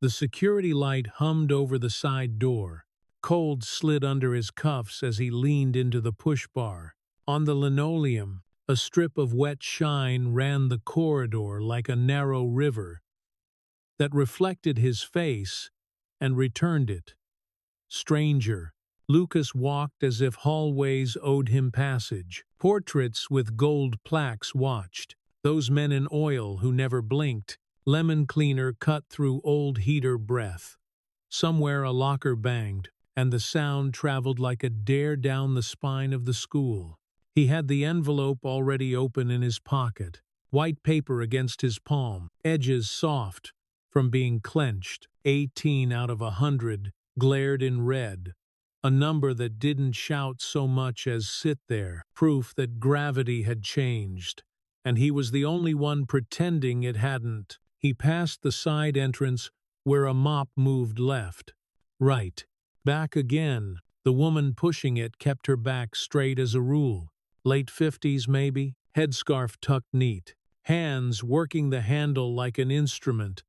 The security light hummed over the side door. Cold slid under his cuffs as he leaned into the push bar. On the linoleum, a strip of wet shine ran the corridor like a narrow river that reflected his face and returned it. Stranger. Lucas walked as if hallways owed him passage. Portraits with gold plaques watched. Those men in oil who never blinked. Lemon cleaner cut through old heater breath. Somewhere a locker banged, and the sound traveled like a dare down the spine of the school. He had the envelope already open in his pocket, white paper against his palm, edges soft from being clenched. 18 out of 100 glared in red, a number that didn't shout so much as sit there, proof that gravity had changed, and he was the only one pretending it hadn't. He passed the side entrance where a mop moved left, right, back again. The woman pushing it kept her back straight as a rule. Late 50s maybe, headscarf tucked neat, hands working the handle like an instrument.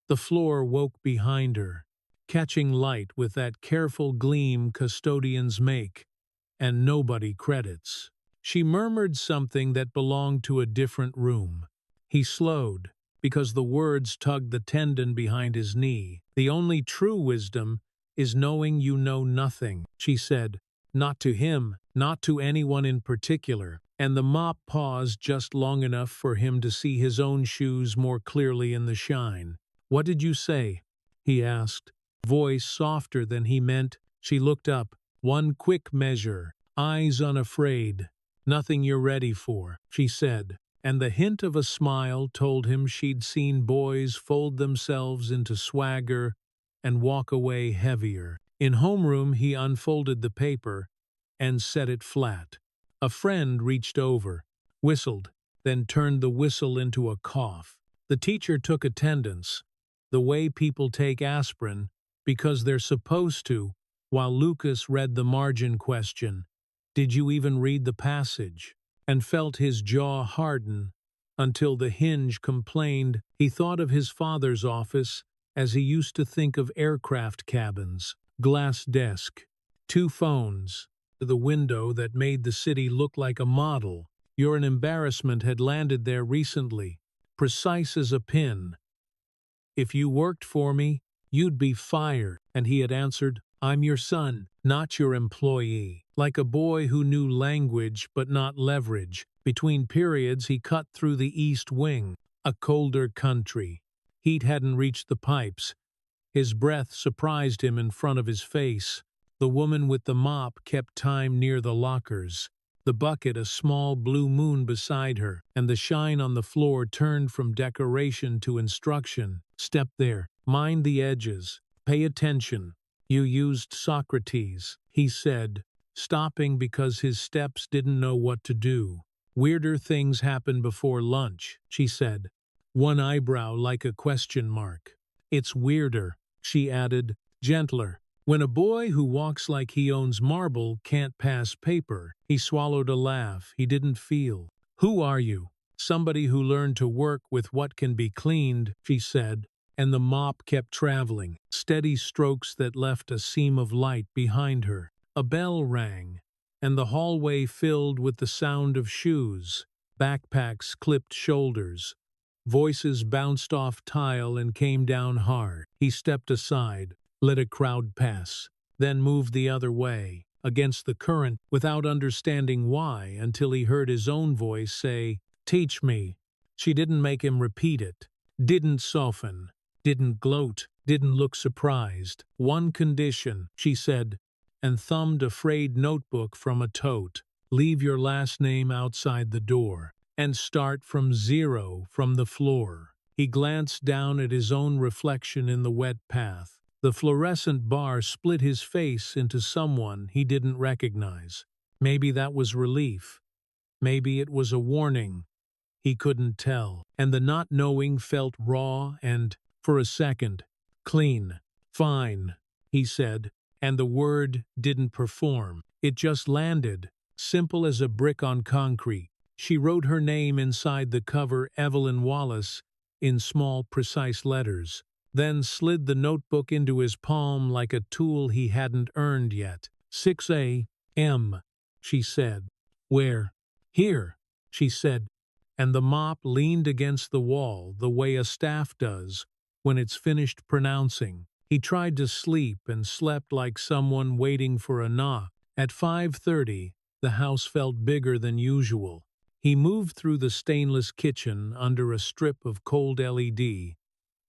The floor woke behind her, catching light with that careful gleam custodians make, and nobody credits. She murmured something that belonged to a different room. He slowed, because the words tugged the tendon behind his knee. The only true wisdom is knowing you know nothing, she said. Not to him, not to anyone in particular, and the mop paused just long enough for him to see his own shoes more clearly in the shine. "What did you say?" he asked, voice softer than he meant. She looked up. "One quick measure, eyes unafraid. Nothing you're ready for," she said, and the hint of a smile told him she'd seen boys fold themselves into swagger and walk away heavier. In homeroom he unfolded the paper and set it flat. A friend reached over, whistled, then turned the whistle into a cough. The teacher took attendance, the way people take aspirin, because they're supposed to, while Lucas read the margin question, "Did you even read the passage?" and felt his jaw harden until the hinge complained. He thought of his father's office as he used to think of aircraft cabins. Glass desk, 2 phones, the window that made the city look like a model. "You're an embarrassment" had landed there recently, precise as a pin. "If you worked for me, you'd be fired," and he had answered, "I'm your son, not your employee." Like a boy who knew language but not leverage, between periods he cut through the East Wing, a colder country. Heat hadn't reached the pipes. His breath surprised him in front of his face. The woman with the mop kept time near the lockers, the bucket a small blue moon beside her, and the shine on the floor turned from decoration to instruction. "Step there. Mind the edges. Pay attention. You used Socrates," he said, stopping because his steps didn't know what to do. "Weirder things happen before lunch," she said, one eyebrow like a question mark. "It's weirder," she added, gentler. "When a boy who walks like he owns marble can't pass paper." He swallowed a laugh he didn't feel. "Who are you?" "Somebody who learned to work with what can be cleaned," she said, and the mop kept traveling, steady strokes that left a seam of light behind her. A bell rang, and the hallway filled with the sound of shoes, backpacks clipped shoulders. Voices bounced off tile and came down hard. He stepped aside, let a crowd pass, then moved the other way, against the current, without understanding why, until he heard his own voice say, "Teach me." She didn't make him repeat it, didn't soften, didn't gloat, didn't look surprised. "One condition," she said, and thumbed a frayed notebook from a tote. "Leave your last name outside the door, and start from 0 from the floor." He glanced down at his own reflection in the wet path. The fluorescent bar split his face into someone he didn't recognize. Maybe that was relief. Maybe it was a warning. He couldn't tell. And the not knowing felt raw and, for a second, clean. "Fine," he said, and the word didn't perform. It just landed, simple as a brick on concrete. She wrote her name inside the cover, Evelyn Wallace, in small, precise letters. then slid the notebook into his palm like a tool he hadn't earned yet. 6 a.m., she said. Where? Here, she said, and the mop leaned against the wall the way a staff does when it's finished pronouncing. He tried to sleep and slept like someone waiting for a knock. At 5:30, the house felt bigger than usual. He moved through the stainless kitchen under a strip of cold LED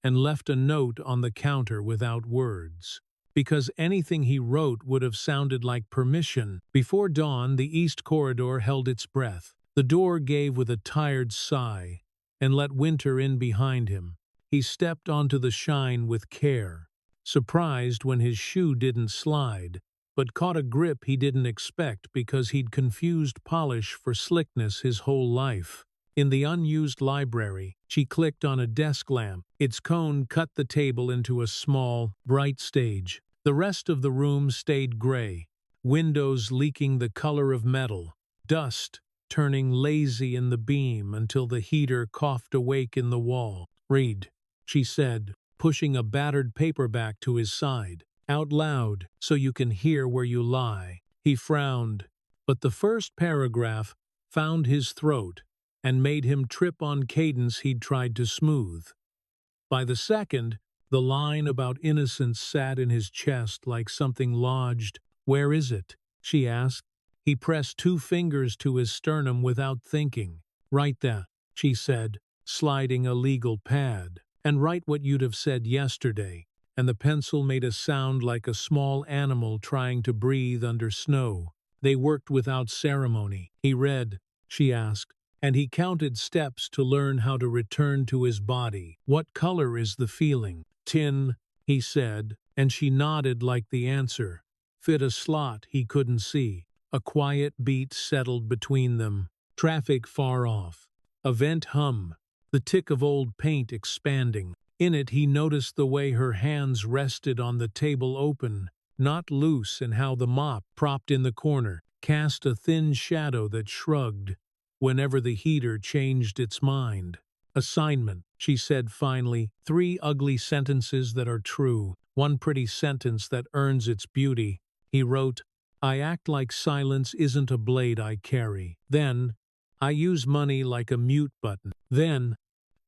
and left a note on the counter without words, because anything he wrote would have sounded like permission. Before dawn, the east corridor held its breath. The door gave with a tired sigh and let winter in behind him. He stepped onto the shine with care, surprised when his shoe didn't slide, but caught a grip he didn't expect because he'd confused polish for slickness his whole life. In the unused library, she clicked on a desk lamp. Its cone cut the table into a small, bright stage. The rest of the room stayed gray, windows leaking the color of metal, dust turning lazy in the beam until the heater coughed awake in the wall. Read, she said, pushing a battered paperback to his side. Out loud, so you can hear where you lie. He frowned, but the first paragraph found his throat and made him trip on cadence he'd tried to smooth. By the second, the line about innocence sat in his chest like something lodged. Where is it? She asked. He pressed 2 fingers to his sternum without thinking. Write that, she said, sliding a legal pad. And write what you'd have said yesterday. And the pencil made a sound like a small animal trying to breathe under snow. They worked without ceremony. He read, she asked, and he counted steps to learn how to return to his body. What color is the feeling? Tin, he said, and she nodded like the answer. Fit a slot he couldn't see. A quiet beat settled between them. Traffic far off. A vent hum. The tick of old paint expanding. In it he noticed the way her hands rested on the table open, not loose, and how the mop, propped in the corner, cast a thin shadow that shrugged whenever the heater changed its mind. Assignment, she said finally, 3 ugly sentences that are true, 1 pretty sentence that earns its beauty. He wrote, I act like silence isn't a blade I carry. Then, I use money like a mute button. Then,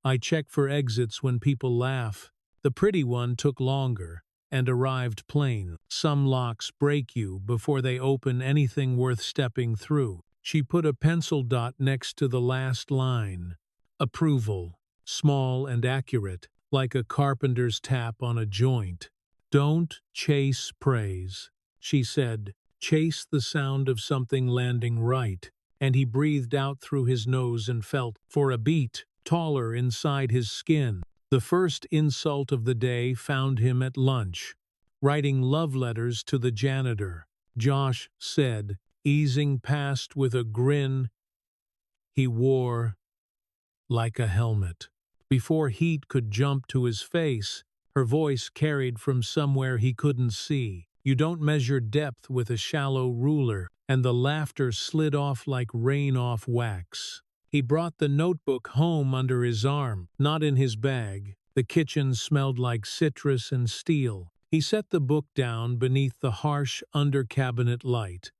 I check for exits when people laugh. The pretty one took longer and arrived plain. Some locks break you before they open anything worth stepping through. She put a pencil dot next to the last line. Approval. Small and accurate, like a carpenter's tap on a joint. Don't chase praise, she said. Chase the sound of something landing right. And he breathed out through his nose and felt, for a beat, taller inside his skin. The first insult of the day found him at lunch, writing love letters to the janitor. Josh said, easing past with a grin he wore like a helmet. Before heat could jump to his face, her voice carried from somewhere he couldn't see. You don't measure depth with a shallow ruler, and the laughter slid off like rain off wax. He brought the notebook home under his arm, not in his bag. The kitchen smelled like citrus and steel. He set the book down beneath the harsh under-cabinet light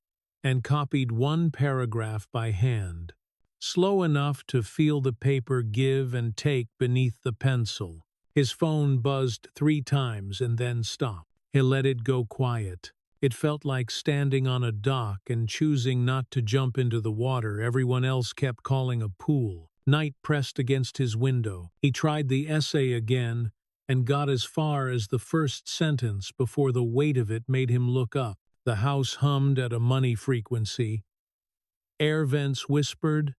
and copied 1 paragraph by hand, slow enough to feel the paper give and take beneath the pencil. His phone buzzed 3 times and then stopped. He let it go quiet. It felt like standing on a dock and choosing not to jump into the water everyone else kept calling a pool. Night pressed against his window. He tried the essay again and got as far as the first sentence before the weight of it made him look up. The house hummed at a money frequency. Air vents whispered.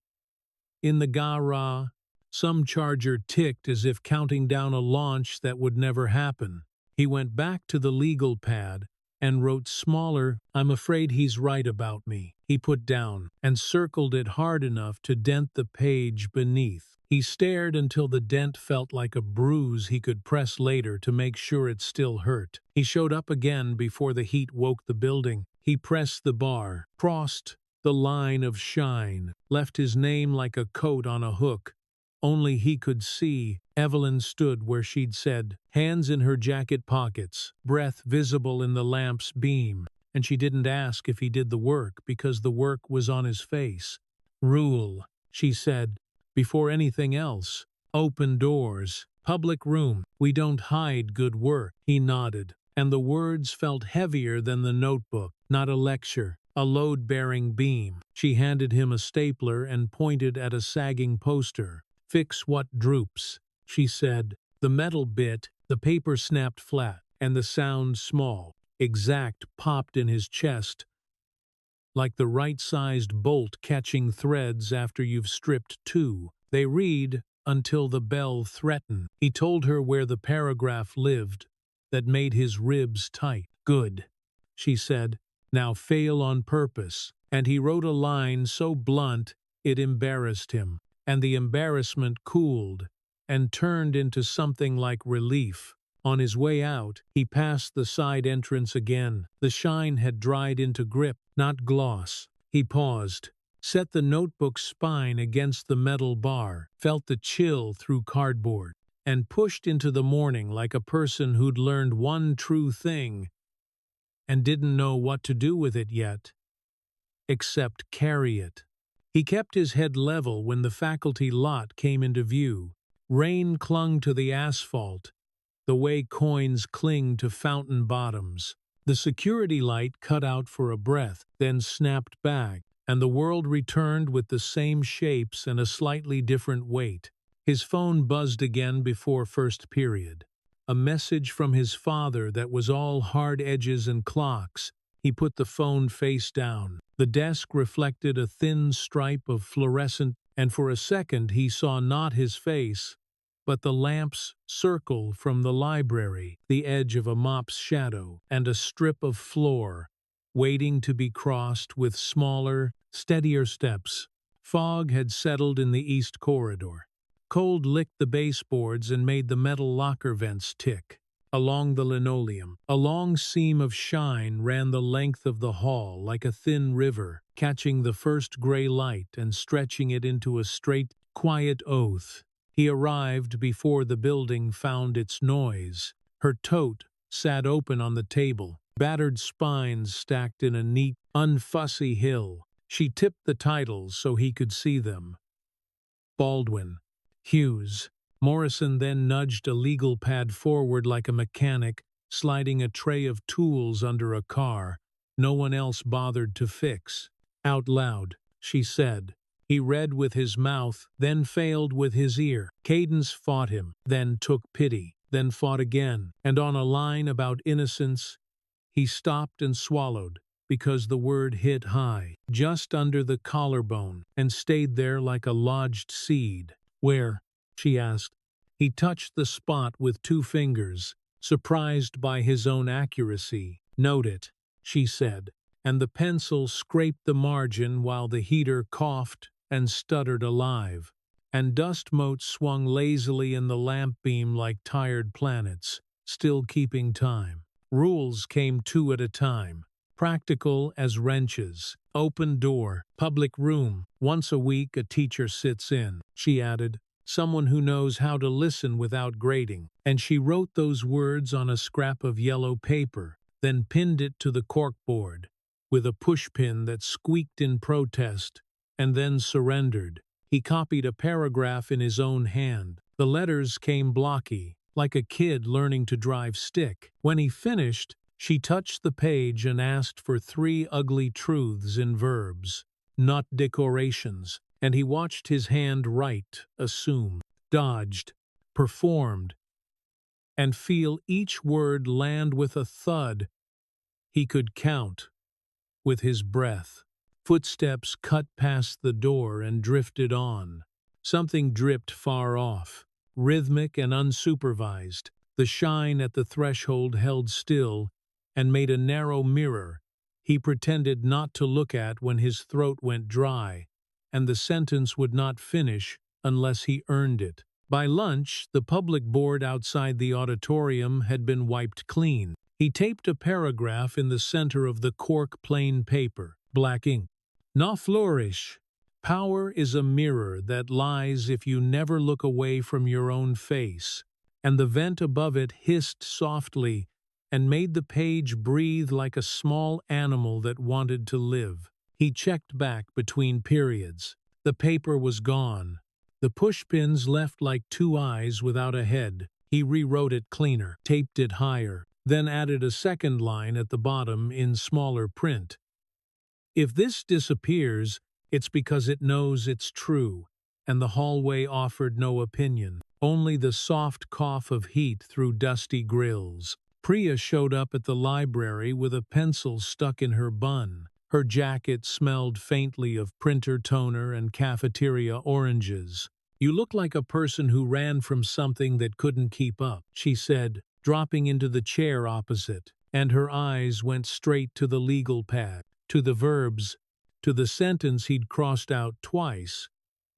In the garage, some charger ticked as if counting down a launch that would never happen. He went back to the legal pad and wrote smaller, I'm afraid he's right about me. He put down and circled it hard enough to dent the page beneath. He stared until the dent felt like a bruise he could press later to make sure it still hurt. He showed up again before the heat woke the building. He pressed the bar, crossed the line of shine, left his name like a coat on a hook, only he could see. Evelyn stood where she'd said, hands in her jacket pockets, breath visible in the lamp's beam, and she didn't ask if he did the work because the work was on his face. Rule, she said, before anything else. Open doors. Public room. We don't hide good work. He nodded, and the words felt heavier than the notebook. Not a lecture, a load-bearing beam. She handed him a stapler and pointed at a sagging poster. Fix what droops, she said. The metal bit, the paper snapped flat, and the sound small, exact, popped in his chest, like the right-sized bolt catching threads after you've stripped two. They read until the bell threatened. He told her where the paragraph lived that made his ribs tight. Good, she said. Now fail on purpose. And he wrote a line so blunt it embarrassed him. And the embarrassment cooled and turned into something like relief. On his way out, he passed the side entrance again. The shine had dried into grip, not gloss. He paused, set the notebook's spine against the metal bar, felt the chill through cardboard, and pushed into the morning like a person who'd learned one true thing and didn't know what to do with it yet, except carry it. He kept his head level when the faculty lot came into view. Rain clung to the asphalt, the way coins cling to fountain bottoms. The security light cut out for a breath, then snapped back, and the world returned with the same shapes and a slightly different weight. His phone buzzed again before first period. A message from his father that was all hard edges and clocks. He put the phone face down. The desk reflected a thin stripe of fluorescent, and for a second he saw not his face, but the lamp's circle from the library, the edge of a mop's shadow, and a strip of floor, waiting to be crossed with smaller, steadier steps. Fog had settled in the east corridor. Cold licked the baseboards and made the metal locker vents tick. Along the linoleum, a long seam of shine ran the length of the hall like a thin river, catching the first gray light and stretching it into a straight, quiet oath. He arrived before the building found its noise. Her tote sat open on the table, battered spines stacked in a neat, unfussy hill. She tipped the titles so he could see them. Baldwin, Hughes. Morrison then nudged a legal pad forward like a mechanic, sliding a tray of tools under a car no one else bothered to fix. Out loud, she said. He read with his mouth, then failed with his ear. Cadence fought him, then took pity, then fought again. And on a line about innocence, he stopped and swallowed, because the word hit high, just under the collarbone, and stayed there like a lodged seed. Where? She asked. He touched the spot with 2 fingers, surprised by his own accuracy. Note it, she said, and the pencil scraped the margin while the heater coughed and stuttered alive, and dust motes swung lazily in the lamp beam like tired planets, still keeping time. Rules came 2 at a time, practical as wrenches. Open door, public room, once a week a teacher sits in, she added, someone who knows how to listen without grating. And she wrote those words on a scrap of yellow paper, then pinned it to the corkboard, with a pushpin that squeaked in protest, and then surrendered. He copied a paragraph in his own hand. The letters came blocky, like a kid learning to drive stick. When he finished, she touched the page and asked for 3 ugly truths in verbs, not decorations, and he watched his hand write, assume, dodged, performed, and feel each word land with a thud he could count with his breath. Footsteps cut past the door and drifted on. Something dripped far off, rhythmic and unsupervised. The shine at the threshold held still and made a narrow mirror he pretended not to look at when his throat went dry, and the sentence would not finish unless he earned it. By lunch, the public board outside the auditorium had been wiped clean. He taped a paragraph in the center of the cork plain paper, black ink. "Na flourish," Power is a mirror that lies if you never look away from your own face, and the vent above it hissed softly and made the page breathe like a small animal that wanted to live. He checked back between periods. The paper was gone. The pushpins left like two eyes without a head. He rewrote it cleaner, taped it higher, then added a second line at the bottom in smaller print. If this disappears, it's because it knows it's true, and the hallway offered no opinion, only the soft cough of heat through dusty grills. Priya showed up at the library with a pencil stuck in her bun. Her jacket smelled faintly of printer toner and cafeteria oranges. "You look like a person who ran from something that couldn't keep up," she said, dropping into the chair opposite, and her eyes went straight to the legal pad, to the verbs, to the sentence he'd crossed out twice,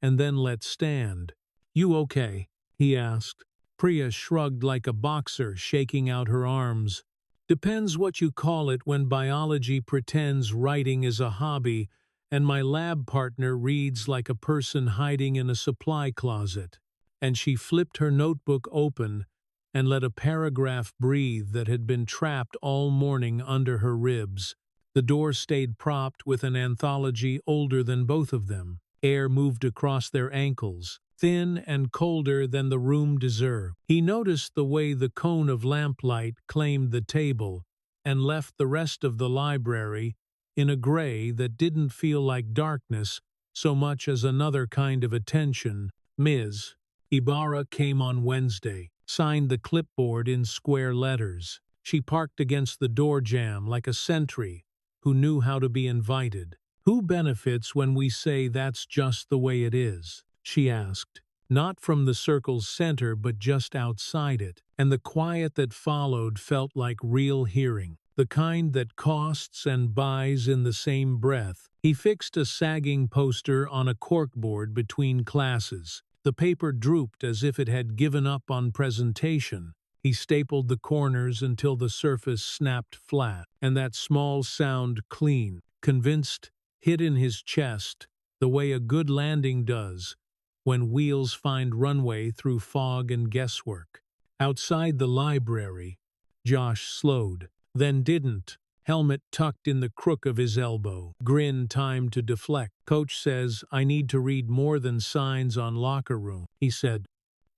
and then let stand. "You okay?" he asked. Priya shrugged like a boxer, shaking out her arms. "Depends what you call it when biology pretends writing is a hobby and my lab partner reads like a person hiding in a supply closet." And she flipped her notebook open and let a paragraph breathe that had been trapped all morning under her ribs. The door stayed propped with an anthology older than both of them. Air moved across their ankles, thin and colder than the room deserved. He noticed the way the cone of lamplight claimed the table and left the rest of the library in a gray that didn't feel like darkness so much as another kind of attention. Ms. Ibarra came on Wednesday, signed the clipboard in square letters. She parked against the door jamb like a sentry who knew how to be invited. "Who benefits when we say that's just the way it is?" she asked. Not from the circle's center, but just outside it. And the quiet that followed felt like real hearing, the kind that costs and buys in the same breath. He fixed a sagging poster on a corkboard between classes. The paper drooped as if it had given up on presentation. He stapled the corners until the surface snapped flat, and that small sound clean, convinced, hit in his chest, the way a good landing does when wheels find runway through fog and guesswork. Outside the library, Josh slowed, then didn't, helmet tucked in the crook of his elbow, grin timed to deflect. "Coach says I need to read more than signs on locker room," he said,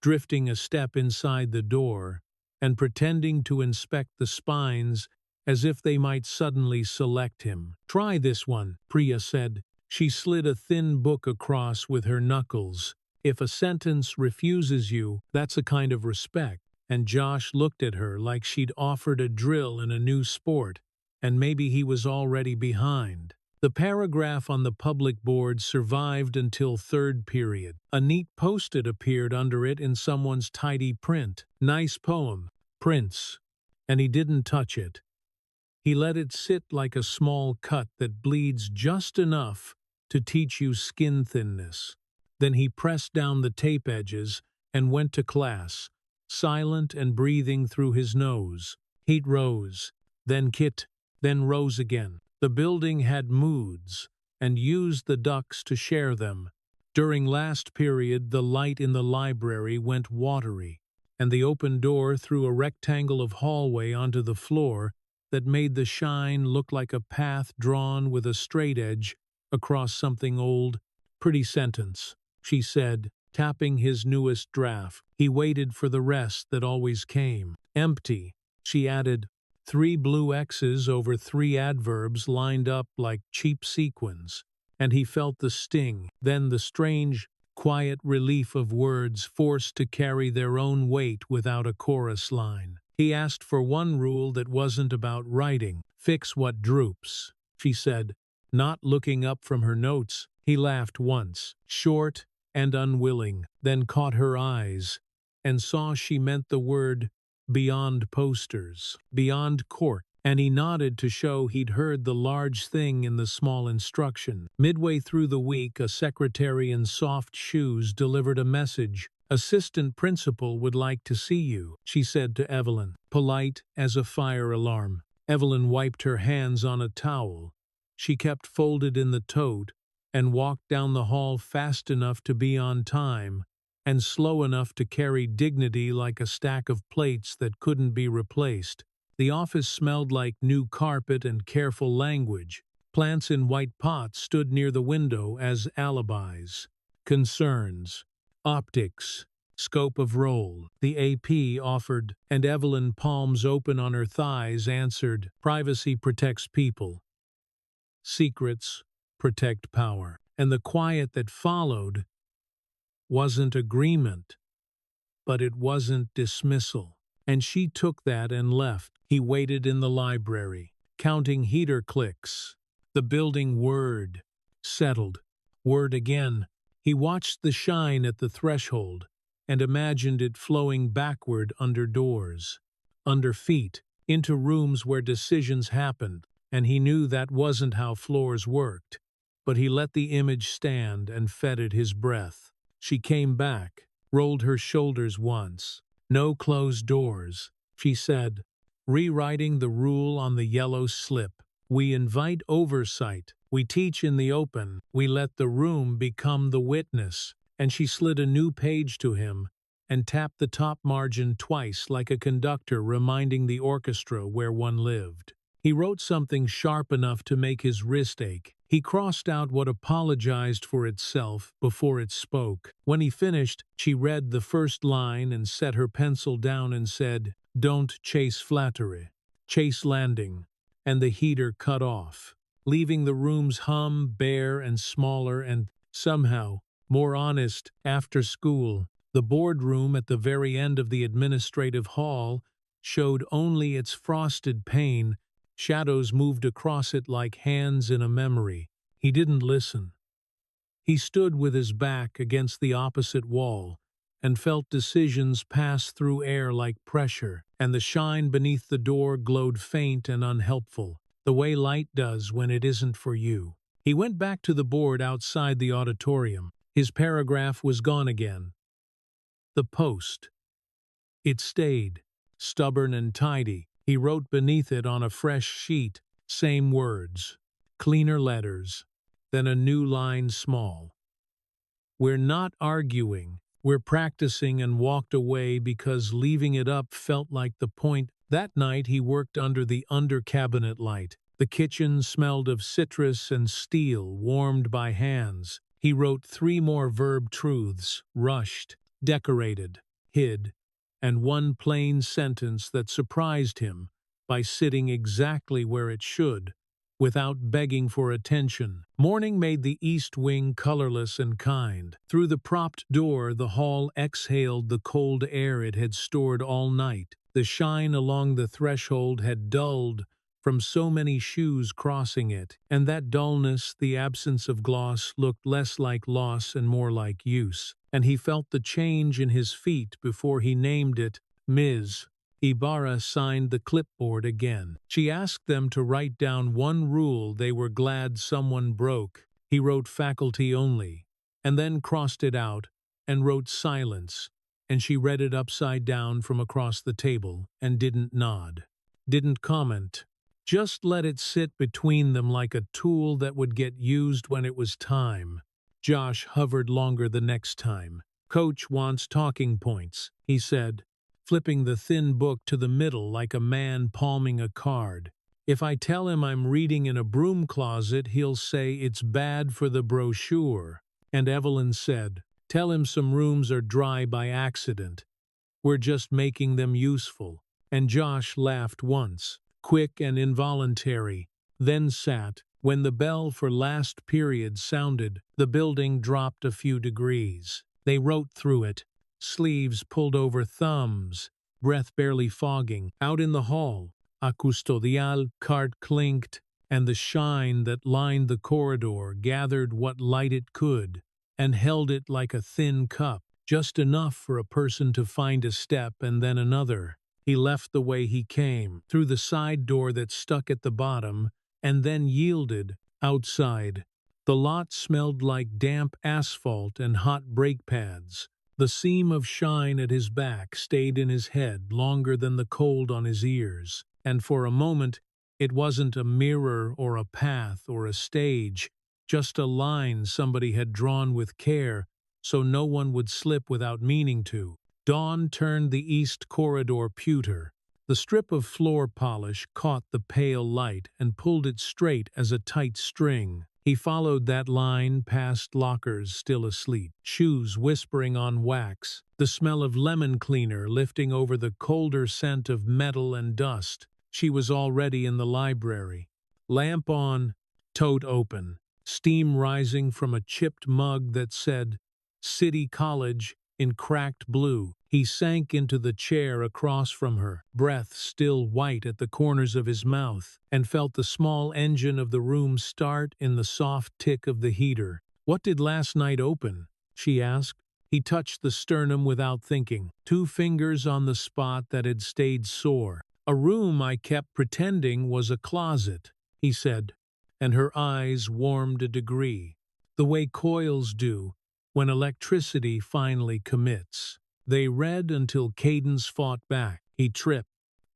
drifting a step inside the door and pretending to inspect the spines as if they might suddenly select him. "Try this one," Priya said. She slid a thin book across with her knuckles. "If a sentence refuses you, that's a kind of respect." And Josh looked at her like she'd offered a drill in a new sport, and maybe he was already behind. The paragraph on the public board survived until third period. A neat post-it appeared under it in someone's tidy print. "Nice poem, Prince." And he didn't touch it. He let it sit like a small cut that bleeds just enough to teach you skin thinness. Then he pressed down the tape edges and went to class, silent and breathing through his nose. Heat rose, then rose again. The building had moods, and used the ducts to share them. During last period, the light in the library went watery, and the open door threw a rectangle of hallway onto the floor that made the shine look like a path drawn with a straight edge across something old. "Pretty sentence," she said, tapping his newest draft. He waited for the rest that always came. "Empty," she added. 3 blue X's over 3 adverbs lined up like cheap sequins, and he felt the sting, then the strange, quiet relief of words forced to carry their own weight without a chorus line. He asked for one rule that wasn't about writing. "Fix what droops," she said, not looking up from her notes. He laughed once, short and unwilling, then caught her eyes, and saw she meant the word beyond posters, beyond court, and he nodded to show he'd heard the large thing in the small instruction. Midway through the week, a secretary in soft shoes delivered a message. "Assistant principal would like to see you," she said to Evelyn, polite as a fire alarm. Evelyn wiped her hands on a towel she kept folded in the tote and walked down the hall fast enough to be on time, and slow enough to carry dignity like a stack of plates that couldn't be replaced. The office smelled like new carpet and careful language. Plants in white pots stood near the window as alibis. Concerns. Optics. Scope of role. The AP offered, and Evelyn, palms open on her thighs, answered, privacy protects people. Secrets protect power. And the quiet that followed wasn't agreement, but it wasn't dismissal. And she took that and left. He waited in the library, counting heater clicks. The building whirred, settled, whirred again. He watched the shine at the threshold and imagined it flowing backward under doors, under feet, into rooms where decisions happened, and he knew that wasn't how floors worked. But he let the image stand and fettered his breath. She came back, rolled her shoulders once. No closed doors, she said, rewriting the rule on the yellow slip. We invite oversight. We teach in the open. We let the room become the witness. And she slid a new page to him and tapped the top margin twice like a conductor reminding the orchestra where one lived. He wrote something sharp enough to make his wrist ache. He crossed out what apologized for itself before it spoke. When he finished, she read the first line and set her pencil down and said, "Don't chase flattery. Chase landing." And the heater cut off, leaving the room's hum bare and smaller and, somehow, more honest. After school, the boardroom at the very end of the administrative hall showed only its frosted pane. Shadows moved across it like hands in a memory. He didn't listen. He stood with his back against the opposite wall and felt decisions pass through air like pressure, and the shine beneath the door glowed faint and unhelpful, the way light does when it isn't for you. He went back to the board outside the auditorium. His paragraph was gone again. The post. It stayed, stubborn and tidy. He wrote beneath it on a fresh sheet, same words, cleaner letters, then a new line small. We're not arguing, we're practicing, and walked away because leaving it up felt like the point. That night he worked under the under-cabinet light. The kitchen smelled of citrus and steel warmed by hands. He wrote 3 more verb truths, rushed, decorated, hid, and one plain sentence that surprised him by sitting exactly where it should, without begging for attention. Morning made the east wing colorless and kind. Through the propped door, the hall exhaled the cold air it had stored all night. The shine along the threshold had dulled from so many shoes crossing it, and that dullness, the absence of gloss, looked less like loss and more like use. And he felt the change in his feet before he named it. Ms. Ibarra signed the clipboard again. She asked them to write down one rule they were glad someone broke. He wrote faculty only, and then crossed it out and wrote silence, and she read it upside down from across the table and didn't nod, didn't comment. Just let it sit between them like a tool that would get used when it was time. Josh hovered longer the next time. Coach wants talking points, he said, flipping the thin book to the middle like a man palming a card. If I tell him I'm reading in a broom closet, he'll say it's bad for the brochure. And Evelyn said, tell him some rooms are dry by accident. We're just making them useful. And Josh laughed once, quick and involuntary, then sat. When the bell for last period sounded, the building dropped a few degrees. They wrote through it, sleeves pulled over thumbs, breath barely fogging. Out in the hall, a custodial cart clinked, and the shine that lined the corridor gathered what light it could and held it like a thin cup, just enough for a person to find a step and then another. He left the way he came, through the side door that stuck at the bottom, and then yielded. Outside, the lot smelled like damp asphalt and hot brake pads. The seam of shine at his back stayed in his head longer than the cold on his ears, and for a moment it wasn't a mirror or a path or a stage. just a line somebody had drawn with care so no one would slip without meaning to. Dawn turned the east corridor pewter. The strip of floor polish caught the pale light and pulled it straight as a tight string. He followed that line past lockers still asleep, shoes whispering on wax, the smell of lemon cleaner lifting over the colder scent of metal and dust. She was already in the library. Lamp on, tote open, steam rising from a chipped mug that said, City College, in cracked blue. He sank into the chair across from her, breath still white at the corners of his mouth, and felt the small engine of the room start in the soft tick of the heater. "What did last night open?" she asked. He touched the sternum without thinking, 2 fingers on the spot that had stayed sore. "A room I kept pretending was a closet," he said, and her eyes warmed a degree, the way coils do when electricity finally commits. They read until Cadence fought back. He tripped,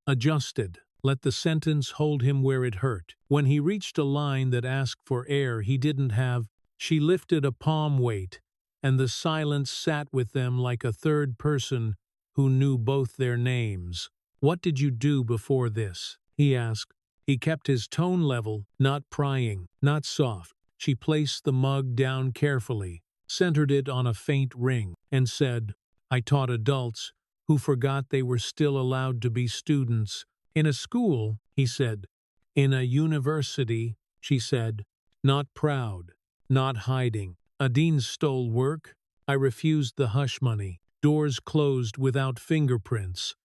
adjusted, let the sentence hold him where it hurt. When he reached a line that asked for air he didn't have, she lifted a palm weight, and the silence sat with them like a third person who knew both their names. "What did you do before this?" he asked. He kept his tone level, not prying, not soft. She placed the mug down carefully, centered it on a faint ring, and said, "I taught adults who forgot they were still allowed to be students. In a school," he said. "In a university," she said. Not proud, not hiding. "A dean stole work. I refused the hush money. Doors closed without fingerprints.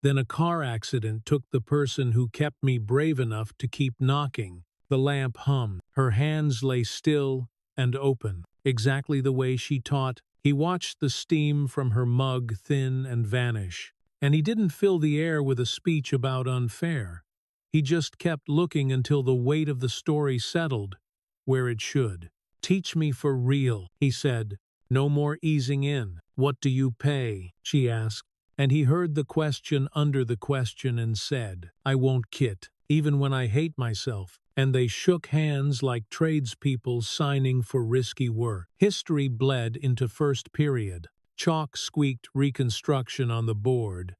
Then a car accident took the person who kept me brave enough to keep knocking." The lamp hummed. Her hands lay still and open, exactly the way she taught. He watched the steam from her mug thin and vanish, and he didn't fill the air with a speech about unfair. He just kept looking until the weight of the story settled where it should. "Teach me for real," he said. "No more easing in." "What do you pay?" she asked. And he heard the question under the question and said, "I won't kid, even when I hate myself." And they shook hands like tradespeople signing for risky work. History bled into first period. Chalk squeaked Reconstruction on the board.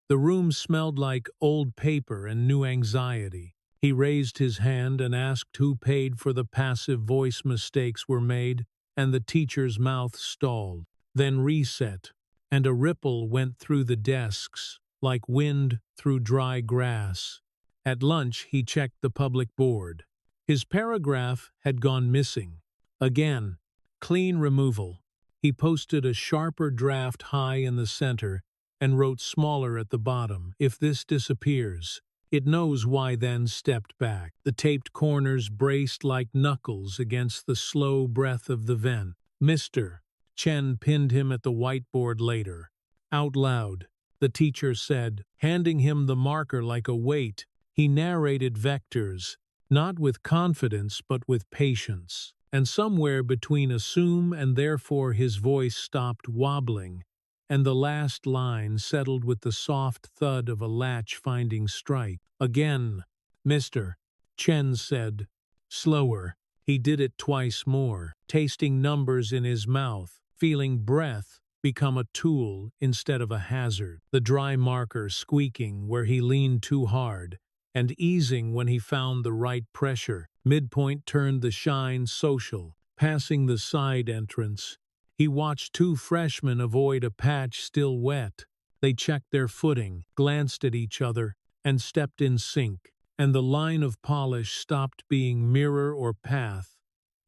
The room smelled like old paper and new anxiety. He raised his hand and asked who paid for the passive voice mistakes were made, and the teacher's mouth stalled, then reset, and a ripple went through the desks, like wind through dry grass. At lunch he checked the public board. His paragraph had gone missing. Again, clean removal. He posted a sharper draft high in the center and wrote smaller at the bottom, "If this disappears, it knows why," then stepped back. The taped corners braced like knuckles against the slow breath of the vent. "Mr. Chen pinned him at the whiteboard later." Out loud, the teacher said, handing him the marker like a weight. He narrated vectors, not with confidence but with patience. And somewhere between assume and therefore his voice stopped wobbling, and the last line settled with the soft thud of a latch finding strike. "Again, Mr. Chen said, slower." He did it twice more, tasting numbers in his mouth, feeling breath become a tool instead of a hazard. The dry marker squeaking where he leaned too hard, and easing when he found the right pressure. Midpoint turned the shine social. Passing the side entrance, he watched 2 freshmen avoid a patch still wet. They checked their footing, glanced at each other, and stepped in sync. And the line of polish stopped being mirror or path,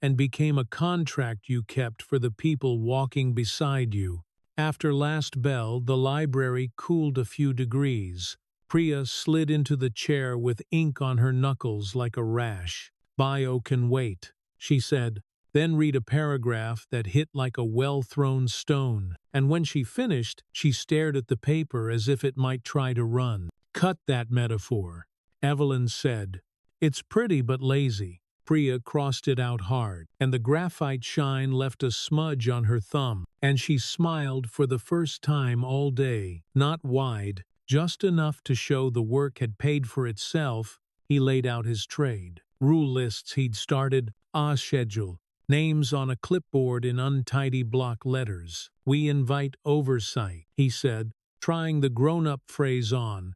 and became a contract you kept for the people walking beside you. After last bell, the library cooled a few degrees. Priya slid into the chair with ink on her knuckles like a rash. "Bio can wait," she said, then read a paragraph that hit like a well-thrown stone. And when she finished, she stared at the paper as if it might try to run. "Cut that metaphor," Evelyn said. "It's pretty but lazy." Priya crossed it out hard, and the graphite shine left a smudge on her thumb, and she smiled for the first time all day. Not wide, just enough to show the work had paid for itself. He laid out his trade. Rule lists he'd started, schedule. Names on a clipboard in untidy block letters. We invite oversight, he said, trying the grown-up phrase on,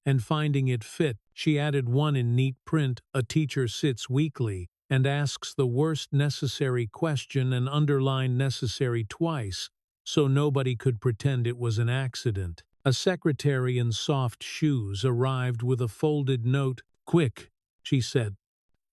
and finding it fit. She added one in neat print: a teacher sits weekly and asks the worst necessary question and underlined necessary twice, so nobody could pretend it was an accident. A secretary in soft shoes arrived with a folded note. "Quick," she said,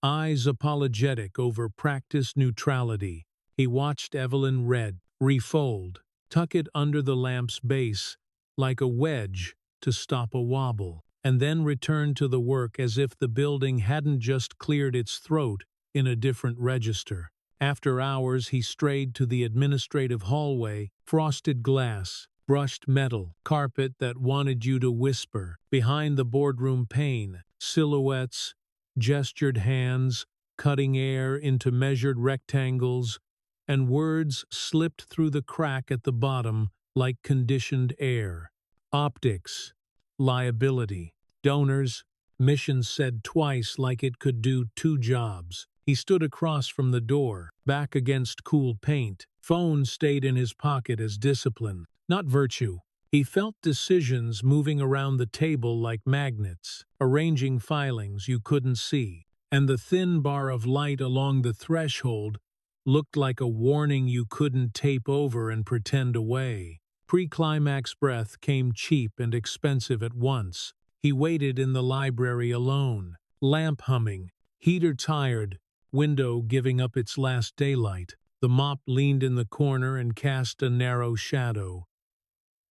eyes apologetic over practice neutrality. He watched Evelyn read, refold, tuck it under the lamp's base, like a wedge to stop a wobble, and then return to the work as if the building hadn't just cleared its throat in a different register. After hours he strayed to the administrative hallway, frosted glass, brushed metal, carpet that wanted you to whisper. Behind the boardroom pane, silhouettes, gestured hands, cutting air into measured rectangles, and words slipped through the crack at the bottom like conditioned air. Optics, liability, donors, mission said twice like it could do two jobs. He stood across from the door, back against cool paint. Phone stayed in his pocket as discipline, not virtue. He felt decisions moving around the table like magnets, arranging filings you couldn't see, and the thin bar of light along the threshold looked like a warning you couldn't tape over and pretend away. Pre-climax breath came cheap and expensive at once. He waited in the library alone, lamp humming, heater tired, window giving up its last daylight. The mop leaned in the corner and cast a narrow shadow.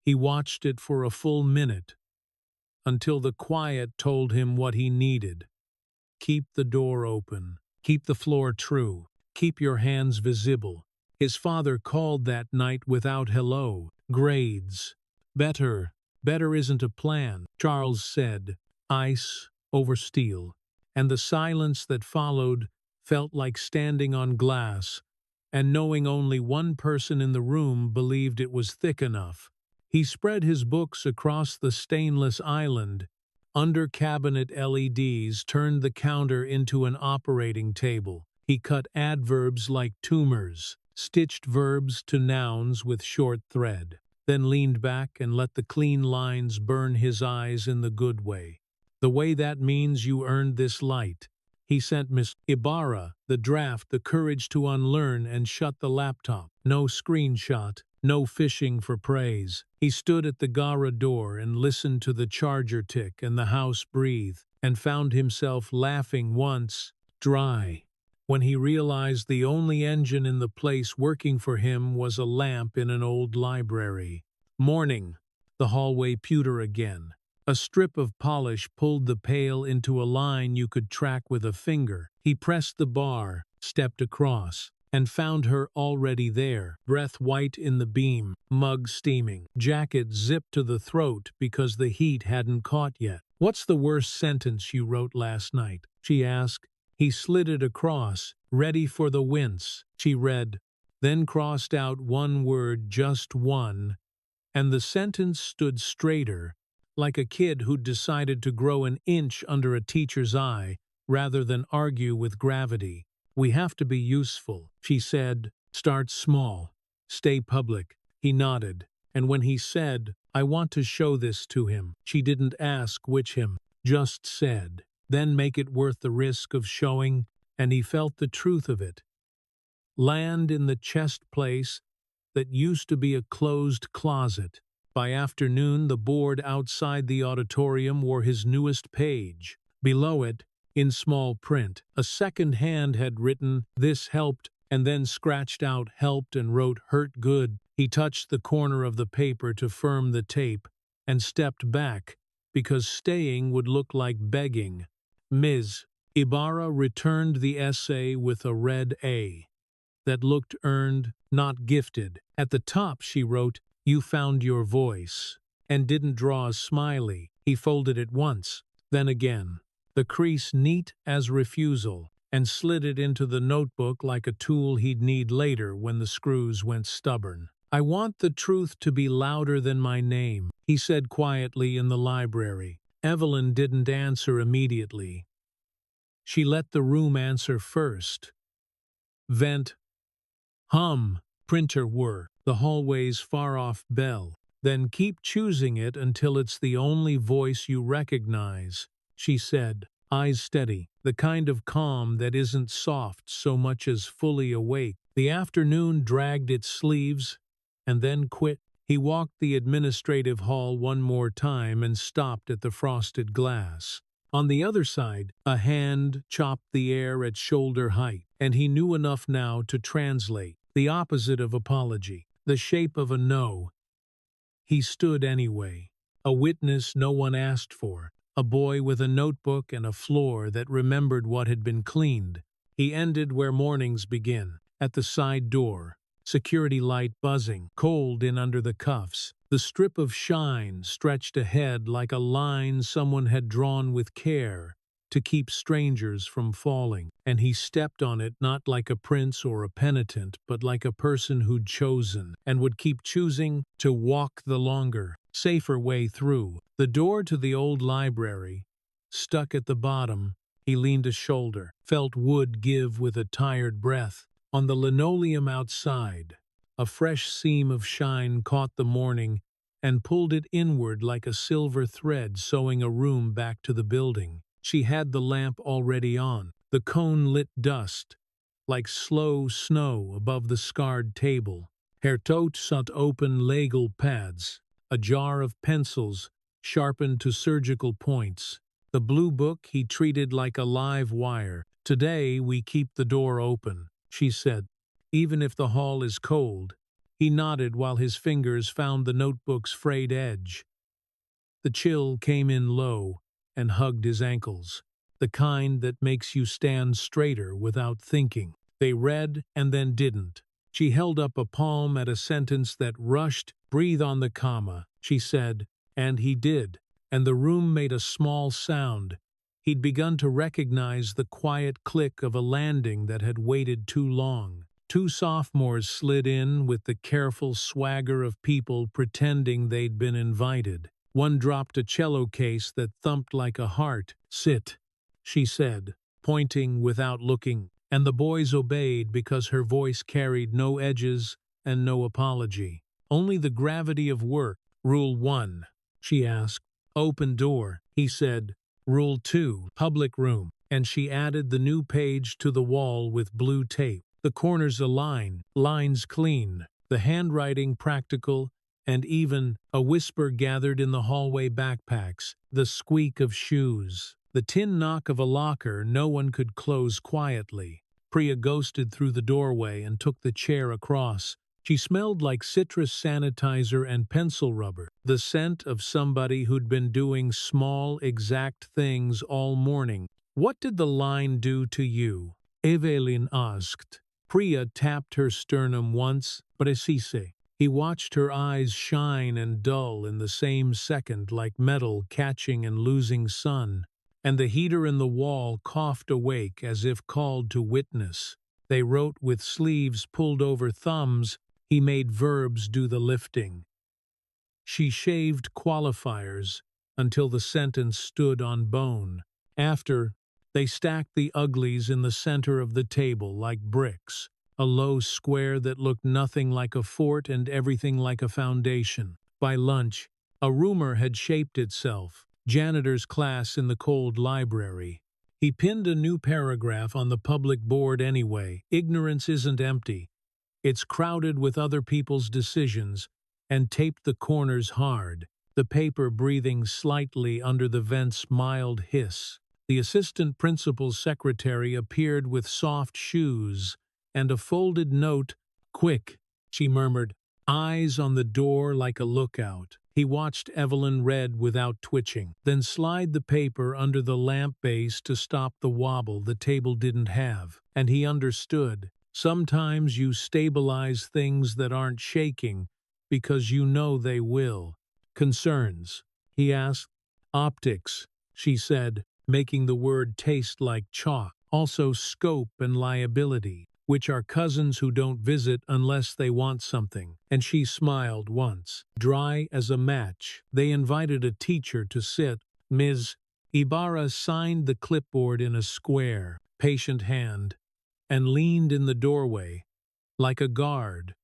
He watched it for a full minute, until the quiet told him what he needed. Keep the door open. Keep the floor true. Keep your hands visible. His father called that night without hello. Grades. Better isn't a plan, Charles said. Ice over steel. And the silence that followed felt like standing on glass, and knowing only one person in the room believed it was thick enough. He spread his books across the stainless island. Under cabinet LEDs turned the counter into an operating table. He cut adverbs like tumors, stitched verbs to nouns with short thread, then leaned back and let the clean lines burn his eyes in the good way. The way that means you earned this light. He sent Miss Ibarra the draft, the courage to unlearn and shut the laptop. No screenshot. No fishing for praise. He stood at the Gara door and listened to the charger tick and the house breathe, and found himself laughing once, dry, when he realized the only engine in the place working for him was a lamp in an old library. Morning. The hallway pewter again. A strip of polish pulled the pail into a line you could track with a finger. He pressed the bar, stepped across, and found her already there, breath white in the beam, mug steaming, jacket zipped to the throat because the heat hadn't caught yet. "What's the worst sentence you wrote last night?" she asked. He slid it across, ready for the wince. She read, then crossed out one word, just one, and the sentence stood straighter, like a kid who'd decided to grow an inch under a teacher's eye rather than argue with gravity. "We have to be useful," she said. "Start small. Stay public." He nodded, and when he said, "I want to show this to him," she didn't ask which him, just said, "Then make it worth the risk of showing," and he felt the truth of it. Land in the chest place that used to be a closed closet. By afternoon, the board outside the auditorium wore his newest page. Below it, in small print, a second hand had written, "This helped," and then scratched out "helped" and wrote "hurt good." He touched the corner of the paper to firm the tape and stepped back, because staying would look like begging. Ms. Ibarra returned the essay with a red A that looked earned, not gifted. At the top she wrote, "You found your voice," and didn't draw a smiley. He folded it once, then again, the crease neat as refusal, and slid it into the notebook like a tool he'd need later when the screws went stubborn. "I want the truth to be louder than my name," he said quietly in the library. Evelyn didn't answer immediately. She let the room answer first. vent, hum, printer whir, the hallway's far-off bell. Then keep choosing it until it's the only voice you recognize, she said, eyes steady, the kind of calm that isn't soft so much as fully awake. The afternoon dragged its sleeves and then quit. He walked the administrative hall one more time and stopped at the frosted glass. On the other side, a hand chopped the air at shoulder height, and he knew enough now to translate the opposite of apology, the shape of a no. He stood anyway, a witness no one asked for, a boy with a notebook and a floor that remembered what had been cleaned. He ended where mornings begin, at the side door, security light buzzing, cold in under the cuffs. The strip of shine stretched ahead like a line someone had drawn with care to keep strangers from falling, and he stepped on it not like a prince or a penitent, but like a person who'd chosen, and would keep choosing, to walk the longer, safer way through. The door to the old library, stuck at the bottom. He leaned a shoulder, felt wood give with a tired breath. On the linoleum outside, a fresh seam of shine caught the morning and pulled it inward like a silver thread sewing a room back to the building. She had the lamp already on, the cone lit dust, like slow snow above the scarred table. Her tote sat open legal pads, a jar of pencils sharpened to surgical points. The blue book he treated like a live wire. Today we keep the door open, she said, even if the hall is cold. He nodded while his fingers found the notebook's frayed edge. The chill came in low and hugged his ankles, the kind that makes you stand straighter without thinking. They read and then didn't. She held up a palm at a sentence that rushed. Breathe on the comma, she said, and he did, and the room made a small sound. He'd begun to recognize the quiet click of a landing that had waited too long. Two sophomores slid in with the careful swagger of people pretending they'd been invited. One dropped a cello case that thumped like a heart. Sit, she said, pointing without looking, and the boys obeyed because her voice carried no edges and no apology. Only the gravity of work. Rule 1, she asked. Open door, he said. Rule 2, public room, and she added the new page to the wall with blue tape. The corners aligned, lines clean, the handwriting practical, and even a whisper gathered in the hallway backpacks, the squeak of shoes. The tin knock of a locker no one could close quietly. Priya ghosted through the doorway and took the chair across. She smelled like citrus sanitizer and pencil rubber, the scent of somebody who'd been doing small, exact things all morning. What did the line do to you? Evelyn asked. Priya tapped her sternum once, precise. He watched her eyes shine and dull in the same second like metal catching and losing sun, and the heater in the wall coughed awake as if called to witness. They wrote with sleeves pulled over thumbs. He made verbs do the lifting. She shaved qualifiers until the sentence stood on bone. After, they stacked the uglies in the center of the table like bricks, a low square that looked nothing like a fort and everything like a foundation. By lunch, a rumor had shaped itself. Janitor's class in the cold library. He pinned a new paragraph on the public board anyway. Ignorance isn't empty. It's crowded with other people's decisions, and taped the corners hard, the paper breathing slightly under the vent's mild hiss. The assistant principal's secretary appeared with soft shoes and a folded note. Quick, she murmured, eyes on the door like a lookout. He watched Evelyn read without twitching, then slide the paper under the lamp base to stop the wobble the table didn't have. And he understood. Sometimes you stabilize things that aren't shaking because you know they will. Concerns? He asked. Optics, she said, making the word taste like chalk. Also scope and liability, which are cousins who don't visit unless they want something. And she smiled once, dry as a match. They invited a teacher to sit. Ms. Ibarra signed the clipboard in a square, patient hand. and leaned in the doorway, like a guard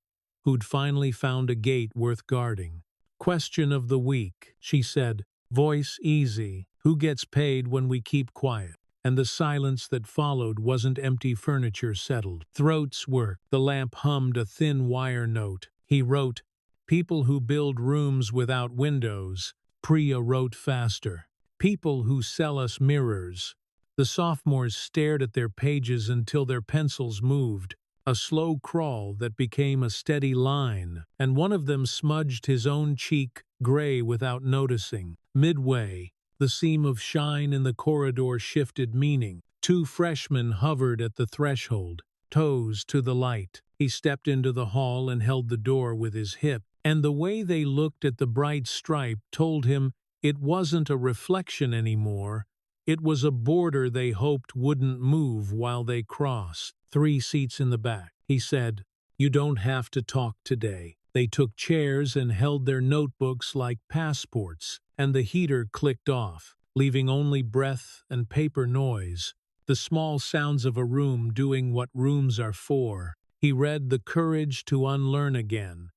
who'd finally found a gate worth guarding. "Question of the week," she said, voice easy. "Who gets paid when we keep quiet?" And the silence that followed wasn't empty furniture settled. Throats worked. The lamp hummed a thin wire note. He wrote, "People who build rooms without windows." Priya wrote faster. "People who sell us mirrors." The sophomores stared at their pages until their pencils moved, a slow crawl that became a steady line, and one of them smudged his own cheek gray without noticing. Midway, the seam of shine in the corridor shifted meaning. Two freshmen hovered at the threshold, toes to the light. He stepped into the hall and held the door with his hip, and the way they looked at the bright stripe told him it wasn't a reflection anymore. It was a border they hoped wouldn't move while they crossed. 3 seats in the back. He said, "You don't have to talk today." They took chairs and held their notebooks like passports, and the heater clicked off, leaving only breath and paper noise, the small sounds of a room doing what rooms are for. He read "The Courage to Unlearn Again,"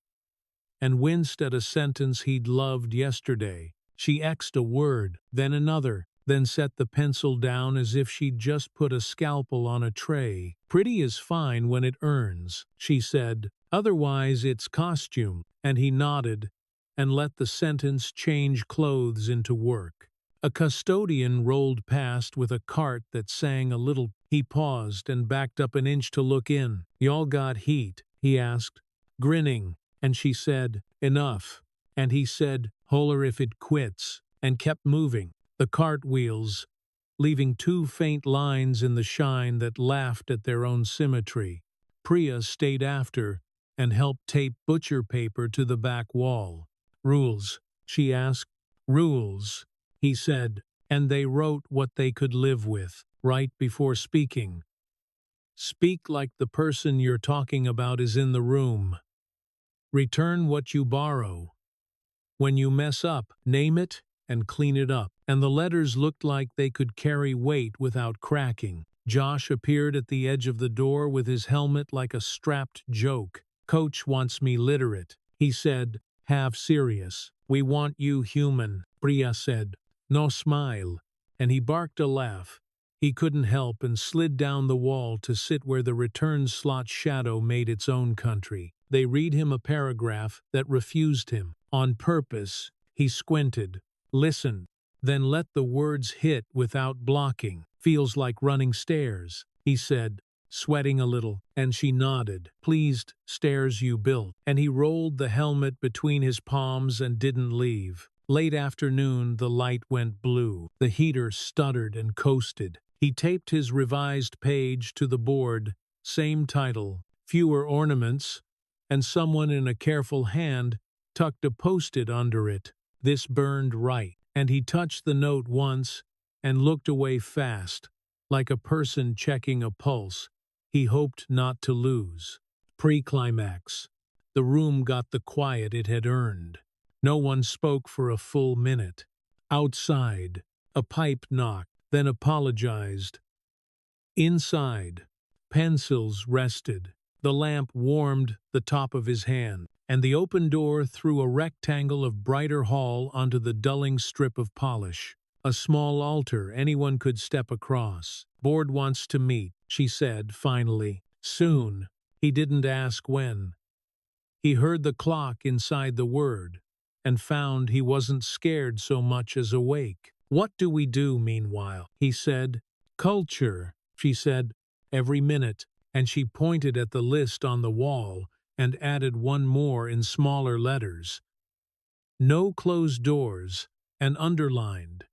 and winced at a sentence he'd loved yesterday. She X'd a word, then another, then set the pencil down as if she'd just put a scalpel on a tray. "Pretty is fine when it earns," she said. "Otherwise it's costume." And he nodded and let the sentence change clothes into work. A custodian rolled past with a cart that sang a little. He paused and backed up an inch to look in. "Y'all got heat?" he asked, grinning, and she said, "Enough." And he said, "Holler if it quits," and kept moving. The cart wheels, leaving 2 faint lines in the shine that laughed at their own symmetry. Priya stayed after and helped tape butcher paper to the back wall. "Rules?" she asked. "Rules," he said, and they wrote what they could live with, right before speaking. "Speak like the person you're talking about is in the room. Return what you borrow. When you mess up, name it and clean it up." And the letters looked like they could carry weight without cracking. Josh appeared at the edge of the door with his helmet like a strapped joke. "Coach wants me literate," he said, half serious. "We want you human," Priya said. "No smile." And he barked a laugh. He couldn't help and slid down the wall to sit where the return slot shadow made its own country. They read him a paragraph that refused him. On purpose, he squinted, listened, then let the words hit without blocking. "Feels like running stairs," he said, sweating a little, and she nodded. "Pleased, stairs you built." And he rolled the helmet between his palms and didn't leave. Late afternoon, the light went blue. The heater stuttered and coasted. He taped his revised page to the board, same title, fewer ornaments, and someone in a careful hand tucked a post-it under it. This burned right. And he touched the note once and looked away fast, like a person checking a pulse he hoped not to lose. Pre-climax. The room got the quiet it had earned. No one spoke for a full minute. Outside, a pipe knocked, then apologized. Inside, pencils rested. The lamp warmed the top of his hand, and the open door threw a rectangle of brighter hall onto the dulling strip of polish. A small altar anyone could step across. "Board wants to meet," she said, finally. "Soon." He didn't ask when. He heard the clock inside the word, and found he wasn't scared so much as awake. "What do we do, meanwhile?" he said. "Culture," she said, "every minute." And she pointed at the list on the wall and added one more in smaller letters. "No closed doors," and underlined.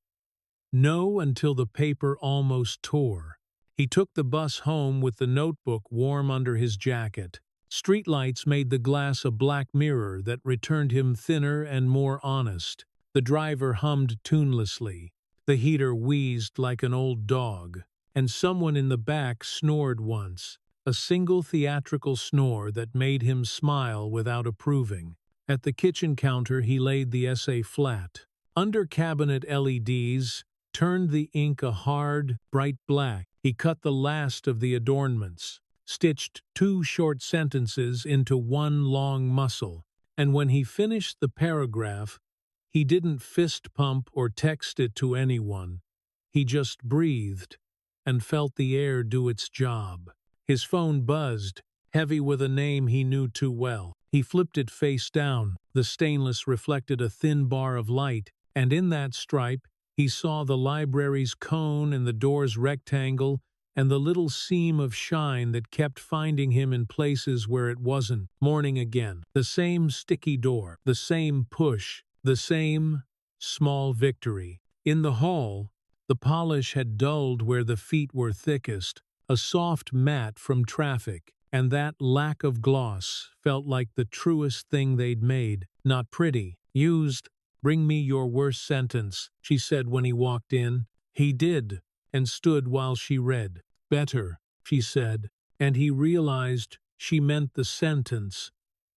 No until the paper almost tore. He took the bus home with the notebook warm under his jacket. Streetlights made the glass a black mirror that returned him thinner and more honest. The driver hummed tunelessly. The heater wheezed like an old dog. And someone in the back snored once. A single theatrical snore that made him smile without approving. At the kitchen counter he laid the essay flat. Under cabinet LEDs, turned the ink a hard, bright black. He cut the last of the adornments. stitched two short sentences into one long muscle, and when he finished the paragraph, he didn't fist pump or text it to anyone. He just breathed and felt the air do its job. His phone buzzed, heavy with a name he knew too well. He flipped it face down. The stainless reflected a thin bar of light, and in that stripe he saw the library's cone and the door's rectangle and the little seam of shine that kept finding him in places where it wasn't. Morning again. The same sticky door, the same push, the same small victory. In the hall, the polish had dulled where the feet were thickest, a soft mat from traffic, and that lack of gloss felt like the truest thing they'd made. Not pretty. Used. Bring me your worst sentence, she said when he walked in. He did, and stood while she read. Better, she said, and he realized she meant the sentence,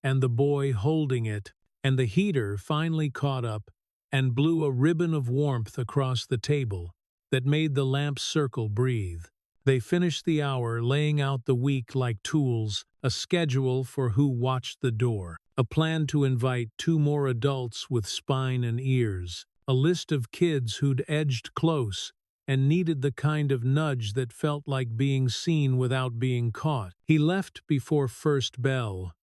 and the boy holding it, and the heater finally caught up and blew a ribbon of warmth across the table that made the lamp's circle breathe. They finished the hour laying out the week like tools, a schedule for who watched the door, a plan to invite 2 more adults with spine and ears, a list of kids who'd edged close and needed the kind of nudge that felt like being seen without being caught. He left before first bell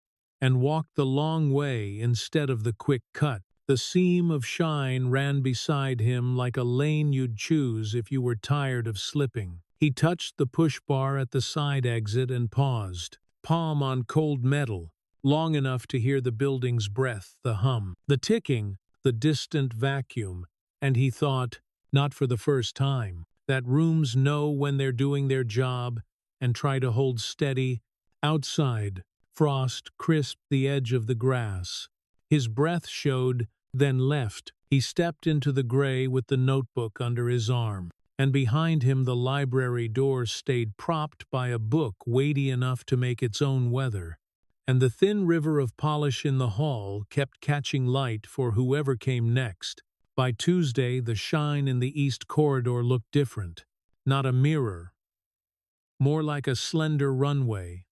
and walked the long way instead of the quick cut. The seam of shine ran beside him like a lane you'd choose if you were tired of slipping. He touched the push bar at the side exit and paused, palm on cold metal, long enough to hear the building's breath, the hum, the ticking, the distant vacuum, and he thought, not for the first time, that rooms know when they're doing their job and try to hold steady. Outside, frost crisped the edge of the grass. His breath showed, then left. He stepped into the gray with the notebook under his arm, and behind him the library door stayed propped by a book weighty enough to make its own weather, and the thin river of polish in the hall kept catching light for whoever came next. By Tuesday, the shine in the east corridor looked different. Not a mirror, more like a slender runway,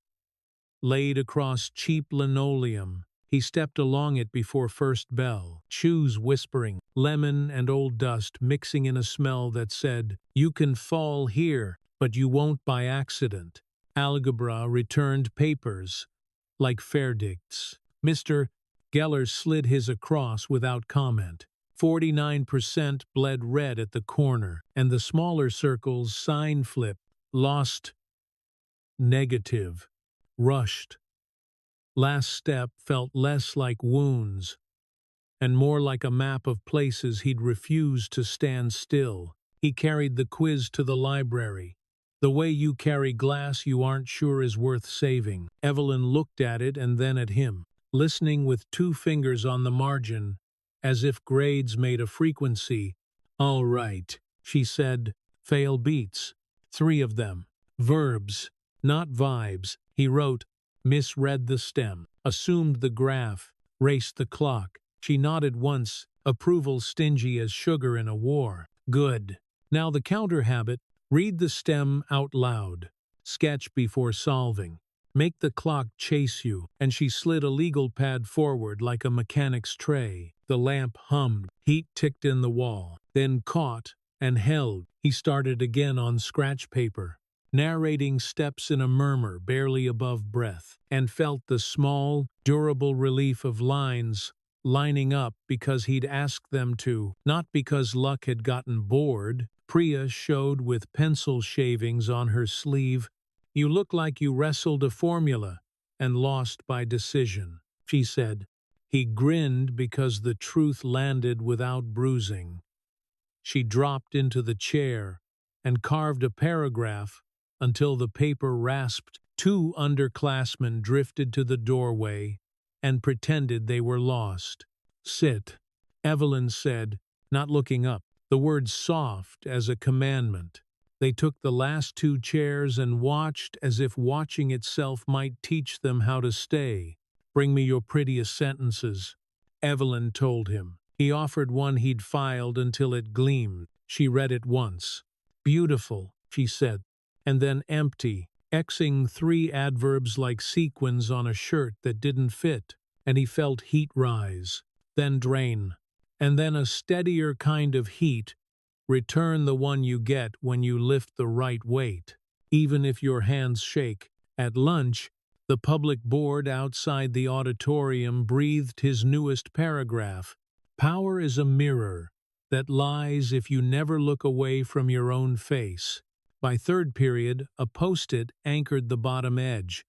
laid across cheap linoleum. He stepped along it before first bell, shoes whispering, lemon and old dust mixing in a smell that said, "You can fall here, but you won't by accident." Algebra returned papers, like verdicts. Mr. Geller slid his across without comment. 49% bled red at the corner, and the smaller circle's sign flip, lost, negative, rushed. Last step felt less like wounds, and more like a map of places he'd refused to stand still. He carried the quiz to the library. The way you carry glass you aren't sure is worth saving. Evelyn looked at it and then at him, listening with 2 fingers on the margin, as if grades made a frequency. "All right," she said. "Fail beats. 3 of them. Verbs, not vibes." He wrote, misread the stem, assumed the graph, raced the clock. She nodded once, approval stingy as sugar in a war. "Good. Now the counter habit, read the stem out loud. Sketch before solving. Make the clock chase you." And she slid a legal pad forward like a mechanic's tray. The lamp hummed. Heat ticked in the wall, then caught and held. He started again on scratch paper, narrating steps in a murmur barely above breath, and felt the small, durable relief of lines lining up because he'd asked them to, not because luck had gotten bored. Priya showed with pencil shavings on her sleeve. "You look like you wrestled a formula and lost by decision," she said. He grinned because the truth landed without bruising. She dropped into the chair and carved a paragraph until the paper rasped. 2 underclassmen drifted to the doorway and pretended they were lost. "Sit," Evelyn said, not looking up, the words soft as a commandment. They took the last 2 chairs and watched as if watching itself might teach them how to stay. "Bring me your prettiest sentences," Evelyn told him. He offered one he'd filed until it gleamed. She read it once. "Beautiful," she said, and then empty. Xing 3 adverbs like sequins on a shirt that didn't fit, and he felt heat rise, then drain, and then a steadier kind of heat, return the one you get when you lift the right weight, even if your hands shake. At lunch, the public board outside the auditorium breathed his newest paragraph. Power is a mirror that lies if you never look away from your own face. By third period, a post-it anchored the bottom edge.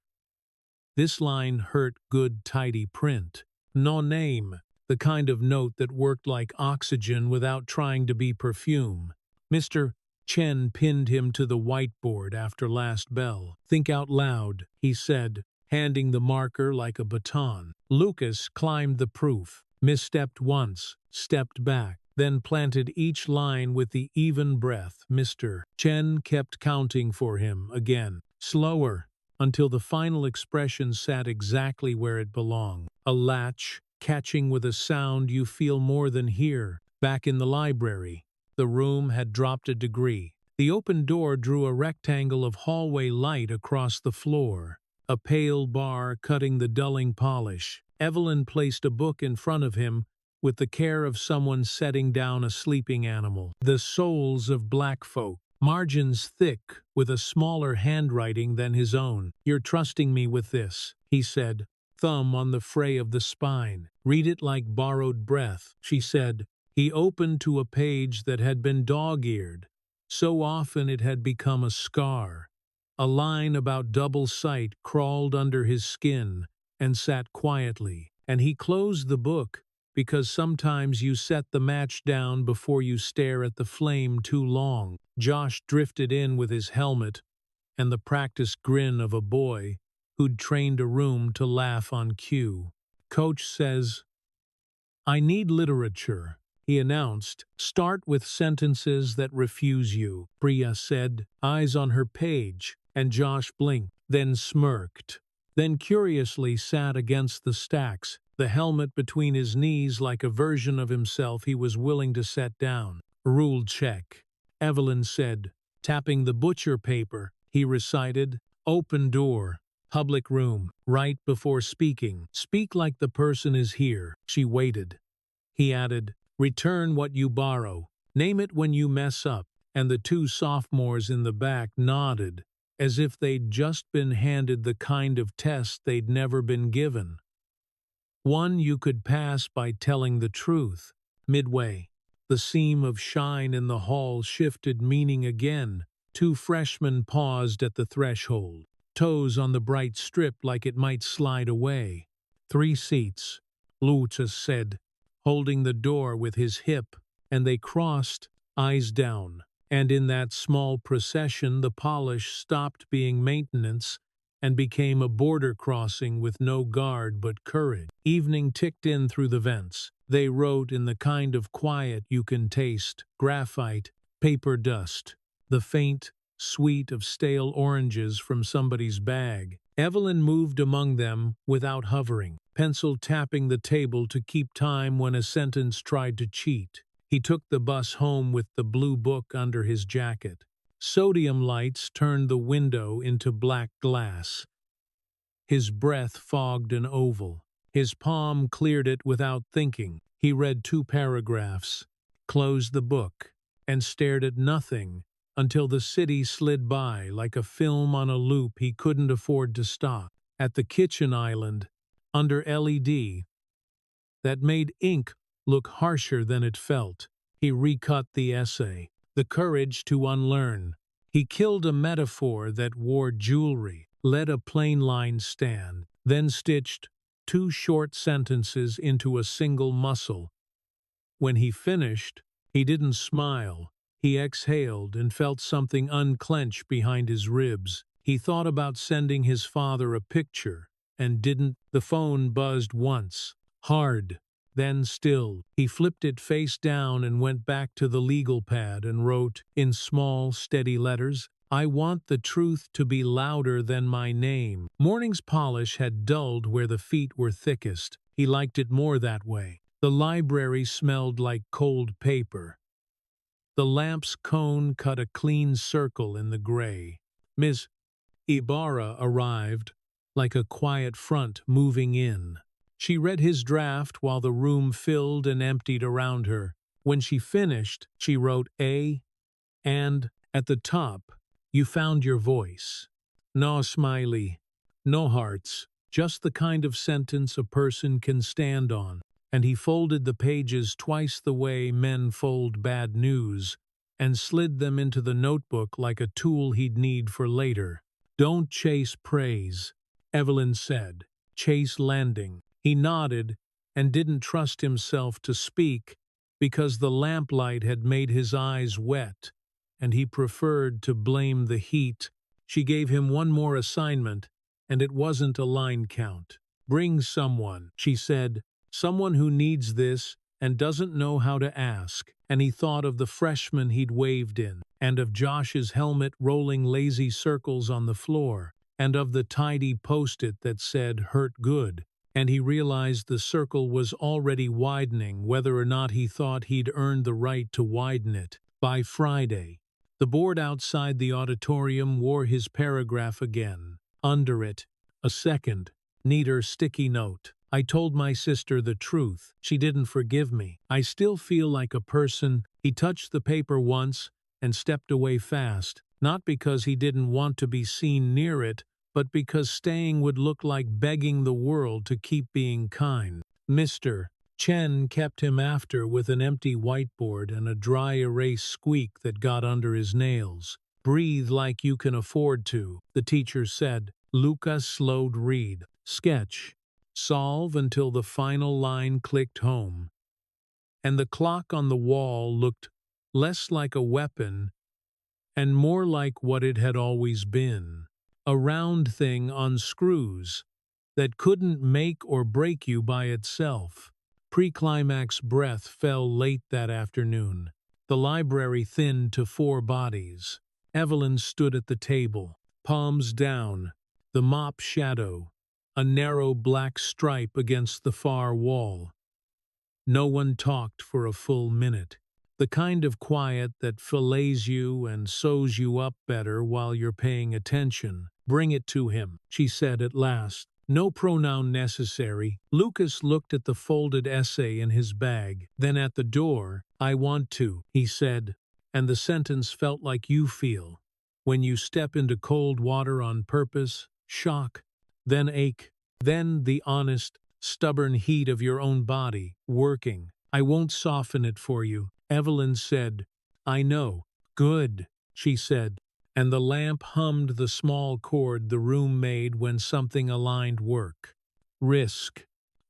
This line hurt good, tidy print. No name, the kind of note that worked like oxygen without trying to be perfume. Mr. Chen pinned him to the whiteboard after last bell. Think out loud, he said, handing the marker like a baton. Lucas climbed the proof, misstepped once, stepped back, then planted each line with the even breath. Mr. Chen kept counting for him again, slower, until the final expression sat exactly where it belonged. A latch, catching with a sound you feel more than hear. Back in the library, the room had dropped a degree. The open door drew a rectangle of hallway light across the floor, a pale bar cutting the dulling polish. Evelyn placed a book in front of him with the care of someone setting down a sleeping animal. The Souls of Black Folk. Margins thick, with a smaller handwriting than his own. You're trusting me with this, he said, thumb on the fray of the spine. Read it like borrowed breath, she said. He opened to a page that had been dog-eared. So often it had become a scar. A line about double sight crawled under his skin and sat quietly, and he closed the book, because sometimes you set the match down before you stare at the flame too long. Josh drifted in with his helmet and the practiced grin of a boy who'd trained a room to laugh on cue. Coach says, "I need literature," he announced. "Start with sentences that refuse you," Priya said, eyes on her page, and Josh blinked, then smirked, then curiously sat against the stacks, the helmet between his knees like a version of himself he was willing to set down. "Rule check," Evelyn said, tapping the butcher paper. He recited, "Open door, public room, right before speaking. Speak like the person is here." She waited. He added, "Return what you borrow. Name it when you mess up." And the two sophomores in the back nodded, as if they'd just been handed the kind of test they'd never been given. One you could pass by telling the truth. Midway, the seam of shine in the hall shifted meaning again. Two freshmen paused at the threshold, toes on the bright strip like it might slide away. 3 seats, Waitress said, holding the door with his hip, and they crossed, eyes down. And in that small procession the polish stopped being maintenance and became a border crossing with no guard but courage. Evening ticked in through the vents. They wrote in the kind of quiet you can taste, graphite, paper dust, the faint sweet of stale oranges from somebody's bag. Evelyn moved among them without hovering, pencil tapping the table to keep time when a sentence tried to cheat. He took the bus home with the blue book under his jacket. Sodium lights turned the window into black glass. His breath fogged an oval. His palm cleared it without thinking. He read 2 paragraphs, closed the book, and stared at nothing until the city slid by like a film on a loop he couldn't afford to stop. At the kitchen island, under LED, that made ink look harsher than it felt, he recut the essay. The courage to unlearn. He killed a metaphor that wore jewelry, let a plain line stand, then stitched 2 short sentences into a single muscle. When he finished, he didn't smile. He exhaled and felt something unclench behind his ribs. He thought about sending his father a picture, and didn't. The phone buzzed once, hard, then still. He flipped it face down and went back to the legal pad and wrote, in small, steady letters, "I want the truth to be louder than my name." Morning's polish had dulled where the feet were thickest. He liked it more that way. The library smelled like cold paper. The lamp's cone cut a clean circle in the gray. "Miss Ibarra arrived, like a quiet front moving in. She read his draft while the room filled and emptied around her. When she finished, she wrote A, and, at the top, "You found your voice." No smiley, no hearts, just the kind of sentence a person can stand on. And he folded the pages twice the way men fold bad news, and slid them into the notebook like a tool he'd need for later. "Don't chase praise," Evelyn said. "Chase landing." He nodded and didn't trust himself to speak because the lamplight had made his eyes wet, and he preferred to blame the heat. She gave him one more assignment, and it wasn't a line count. "Bring someone," she said, "someone who needs this and doesn't know how to ask." And he thought of the freshman he'd waved in, and of Josh's helmet rolling lazy circles on the floor, and of the tidy post-it that said "hurt good." And he realized the circle was already widening whether or not he thought he'd earned the right to widen it. By Friday, the board outside the auditorium wore his paragraph again. Under it, a second, neater sticky note. "I told my sister the truth. She didn't forgive me. I still feel like a person." He touched the paper once and stepped away fast, not because he didn't want to be seen near it, but because staying would look like begging the world to keep being kind. Mr. Chen kept him after with an empty whiteboard and a dry erase squeak that got under his nails. "Breathe like you can afford to," the teacher said. Lucas slowed read. "Sketch. Solve until the final line clicked home." And the clock on the wall looked less like a weapon and more like what it had always been. A round thing on screws that couldn't make or break you by itself. Pre-climax breath fell late that afternoon. The library thinned to 4 bodies. Evelyn stood at the table, palms down, the mop shadow, a narrow black stripe against the far wall. No one talked for a full minute. The kind of quiet that fillets you and sews you up better while you're paying attention. "Bring it to him," she said at last. "No pronoun necessary." Lucas looked at the folded essay in his bag, then at the door. "I want to," he said, and the sentence felt like you feel when you step into cold water on purpose, shock, then ache, then the honest, stubborn heat of your own body, working. "I won't soften it for you," Evelyn said. "I know." "Good," she said, and the lamp hummed the small chord the room made when something aligned work. Risk.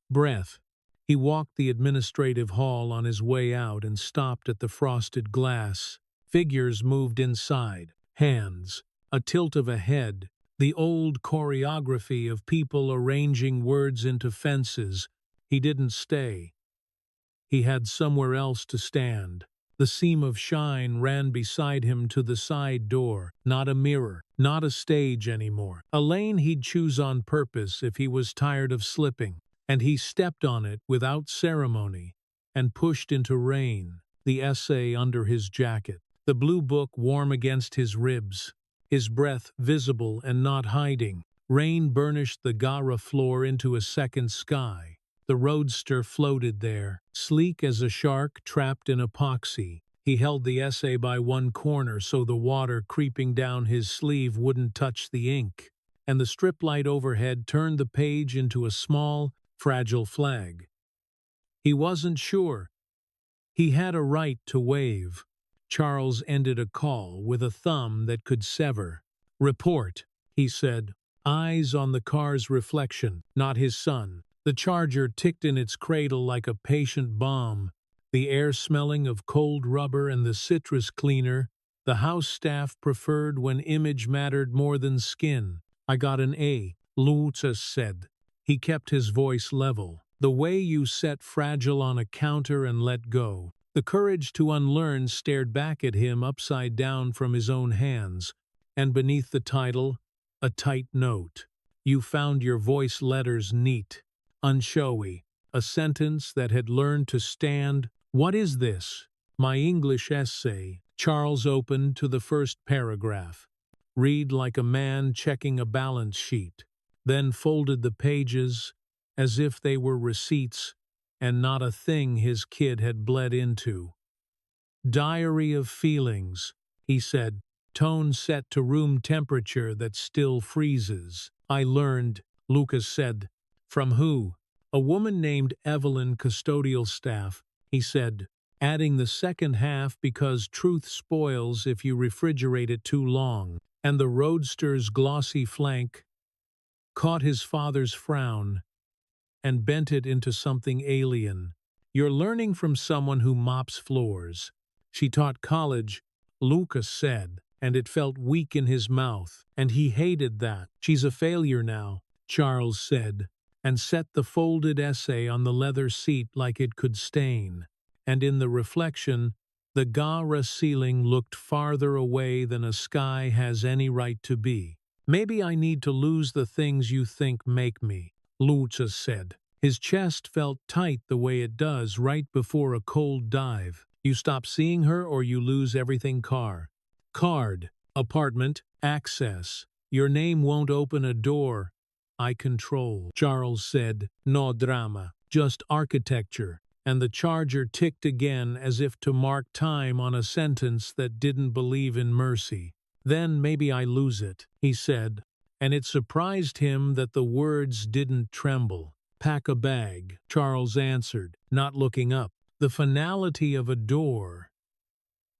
Breath. He walked the administrative hall on his way out and stopped at the frosted glass. Figures moved inside. Hands. A tilt of a head. The old choreography of people arranging words into fences. He didn't stay. He had somewhere else to stand. The seam of shine ran beside him to the side door, not a mirror, not a stage anymore. A lane he'd choose on purpose if he was tired of slipping, and he stepped on it without ceremony and pushed into rain, the essay under his jacket, the blue book warm against his ribs, his breath visible and not hiding. Rain burnished the Gara floor into a second sky. The roadster floated there, sleek as a shark trapped in epoxy. He held the essay by one corner so the water creeping down his sleeve wouldn't touch the ink, and the strip light overhead turned the page into a small, fragile flag. He wasn't sure. He had a right to wave. Charles ended a call with a thumb that could sever. "Report," he said, eyes on the car's reflection, not his son. The charger ticked in its cradle like a patient bomb, the air smelling of cold rubber and the citrus cleaner the house staff preferred when image mattered more than skin. "I got an A," Waitress said. He kept his voice level. "The way you set fragile on a counter and let go." The courage to unlearn stared back at him upside down from his own hands, and beneath the title, a tight note. "You found your voice letters neat, unshowy," a sentence that had learned to stand. "What is this?" "My English essay." Charles opened to the first paragraph. read like a man checking a balance sheet, then folded the pages as if they were receipts and not a thing his kid had bled into. "Diary of feelings," he said, tone set to room temperature that still freezes. "I learned," Lucas said. "From who?" "A woman named Evelyn, custodial staff," he said, adding the second half because truth spoils if you refrigerate it too long. And the roadster's glossy flank caught his father's frown and bent it into something alien. "You're learning from someone who mops floors." "She taught college," Lucas said, and it felt weak in his mouth, and he hated that. "She's a failure now," Charles said, and set the folded essay on the leather seat like it could stain. And in the reflection, the Gara ceiling looked farther away than a sky has any right to be. "Maybe I need to lose the things you think make me," Lucas said. His chest felt tight the way it does right before a cold dive. "You stop seeing her or you lose everything. Card, apartment, access. Your name won't open a door I control," Charles said. "No drama, just architecture." And the charger ticked again as if to mark time on a sentence that didn't believe in mercy. "Then maybe I lose it," he said, and it surprised him that the words didn't tremble. "Pack a bag," Charles answered, not looking up. "The finality of a door.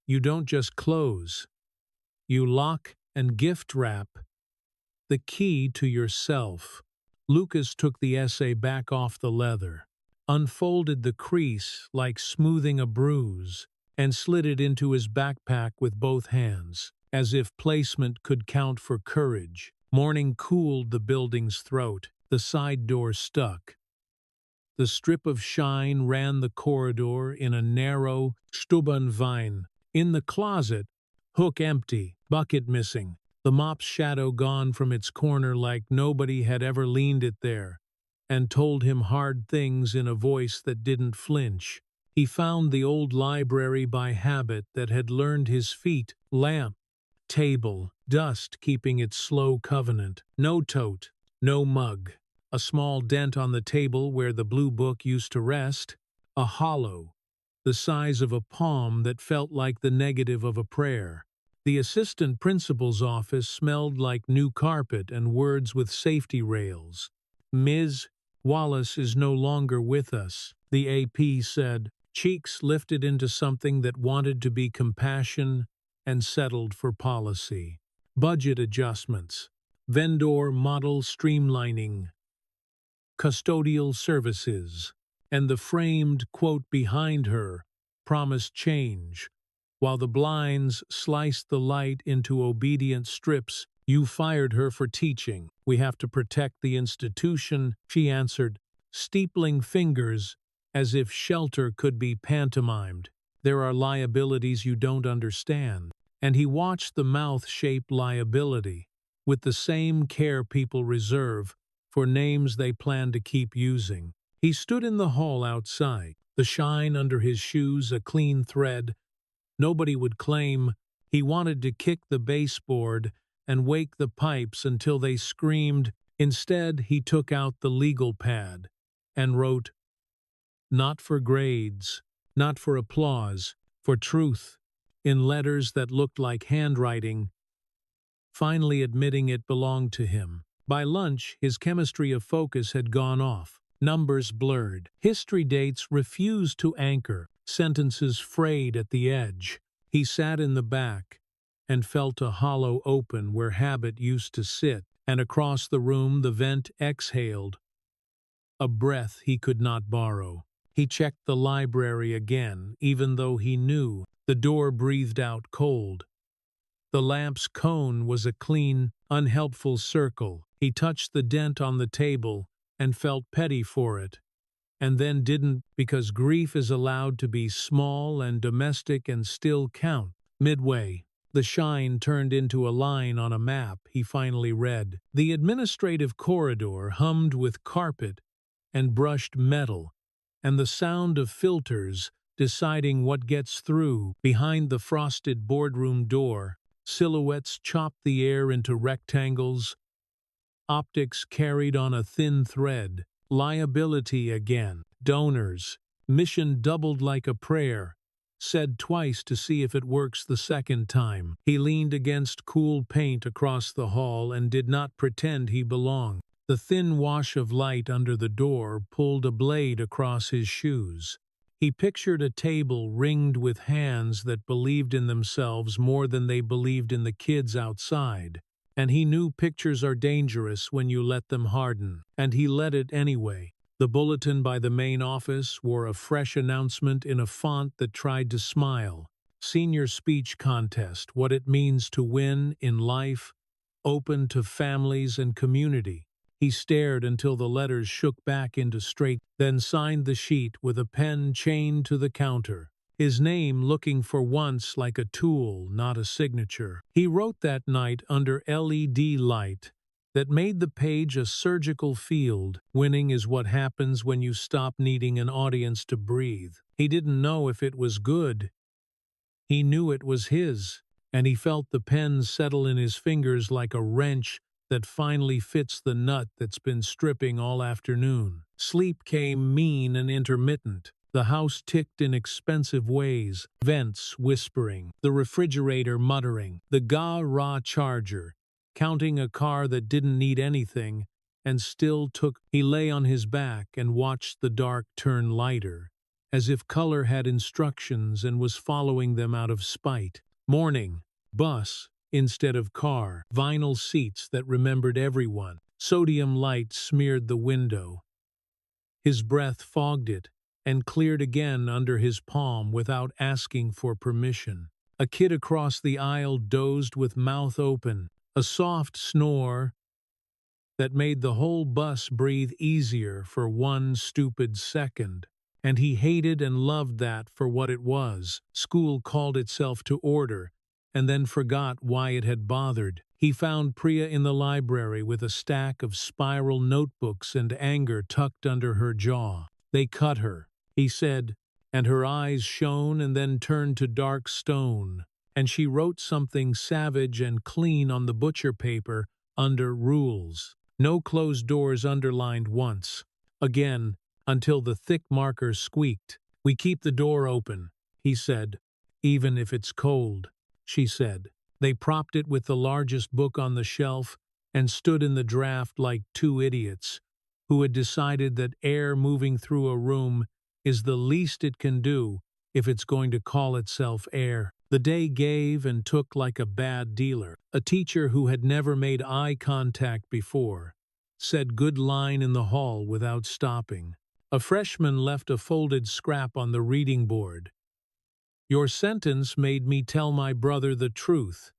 You don't just close. You lock and gift wrap the key to yourself." Lucas took the essay back off the leather, unfolded the crease like smoothing a bruise, and slid it into his backpack with both hands, as if placement could count for courage. Morning cooled the building's throat. The side door stuck. The strip of shine ran the corridor in a narrow Stubenwein. In the closet, hook empty, bucket missing, the mop's shadow gone from its corner like nobody had ever leaned it there, and told him hard things in a voice that didn't flinch. He found the old library by habit that had learned his feet, lamp, table, dust keeping its slow covenant. No tote, no mug. A small dent on the table where the blue book used to rest, a hollow, the size of a palm that felt like the negative of a prayer. The assistant principal's office smelled like new carpet and words with safety rails. "Ms. Wallace is no longer with us," the AP said, cheeks lifted into something that wanted to be compassion and settled for policy. "Budget adjustments, vendor model streamlining, custodial services," and the framed quote behind her promised change, while the blinds sliced the light into obedient strips. "You fired her for teaching. We have to protect the institution," she answered, steepling fingers as if shelter could be pantomimed. "There are liabilities you don't understand." And he watched the mouth shape liability, with the same care people reserve for names they plan to keep using. He stood in the hall outside, the shine under his shoes a clean thread. Nobody would claim. He wanted to kick the baseboard and wake the pipes until they screamed. Instead, he took out the legal pad and wrote, "Not for grades, not for applause, for truth," in letters that looked like handwriting, finally admitting it belonged to him. By lunch, his chemistry of focus had gone off. Numbers blurred. History dates refused to anchor. Sentences frayed at the edge. He sat in the back and felt a hollow open where habit used to sit, and across the room the vent exhaled, a breath he could not borrow. He checked the library again, even though he knew the door breathed out cold. The lamp's cone was a clean, unhelpful circle. He touched the dent on the table and felt petty for it, and then didn't, because grief is allowed to be small and domestic and still count. Midway, the shine turned into a line on a map he finally read. The administrative corridor hummed with carpet and brushed metal, and the sound of filters deciding what gets through. Behind the frosted boardroom door, Silhouettes chopped the air into rectangles, optics carried on a thin thread. Liability again. Donors. Mission doubled like a prayer. Said twice to see if it works the second time. He leaned against cool paint across the hall and did not pretend he belonged. The thin wash of light under the door pulled a blade across his shoes. He pictured a table ringed with hands that believed in themselves more than they believed in the kids outside. And he knew pictures are dangerous when you let them harden. And he let it anyway. The bulletin by the main office wore a fresh announcement in a font that tried to smile. Senior speech contest, what it means to win in life, open to families and community. He stared until the letters shook back into straight, then signed the sheet with a pen chained to the counter. His name looking for once like a tool, not a signature. He wrote that night under LED light that made the page a surgical field. Winning is what happens when you stop needing an audience to breathe. He didn't know if it was good. He knew it was his, and he felt the pen settle in his fingers like a wrench that finally fits the nut that's been stripping all afternoon. Sleep came mean and intermittent. The house ticked in expensive ways, vents whispering, the refrigerator muttering, the raw charger, counting a car that didn't need anything, and still took. He lay on his back and watched the dark turn lighter, as if color had instructions and was following them out of spite. Morning, bus instead of car, vinyl seats that remembered everyone. Sodium light smeared the window. His breath fogged it and cleared again under his palm without asking for permission. A kid across the aisle dozed with mouth open, a soft snore that made the whole bus breathe easier for one stupid second. And he hated and loved that for what it was. School called itself to order, and then forgot why it had bothered. He found Priya in the library with a stack of spiral notebooks and anger tucked under her jaw. They cut her, he said, and her eyes shone and then turned to dark stone, and she wrote something savage and clean on the butcher paper under rules. No closed doors underlined once. Again, until the thick marker squeaked. We keep the door open, he said. Even if it's cold, she said. They propped it with the largest book on the shelf and stood in the draft like two idiots who had decided that air moving through a room is the least it can do if it's going to call itself air. The day gave and took like a bad dealer. A teacher who had never made eye contact before said good line in the hall without stopping. A freshman left a folded scrap on the reading board. Your sentence made me tell my brother the truth,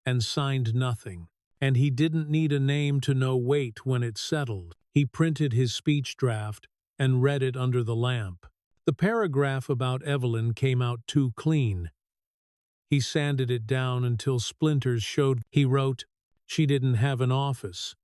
and signed nothing. And he didn't need a name to know weight when it settled. He printed his speech draft and read it under the lamp. The paragraph about Evelyn came out too clean. He sanded it down until splinters showed. He wrote, she didn't have an office.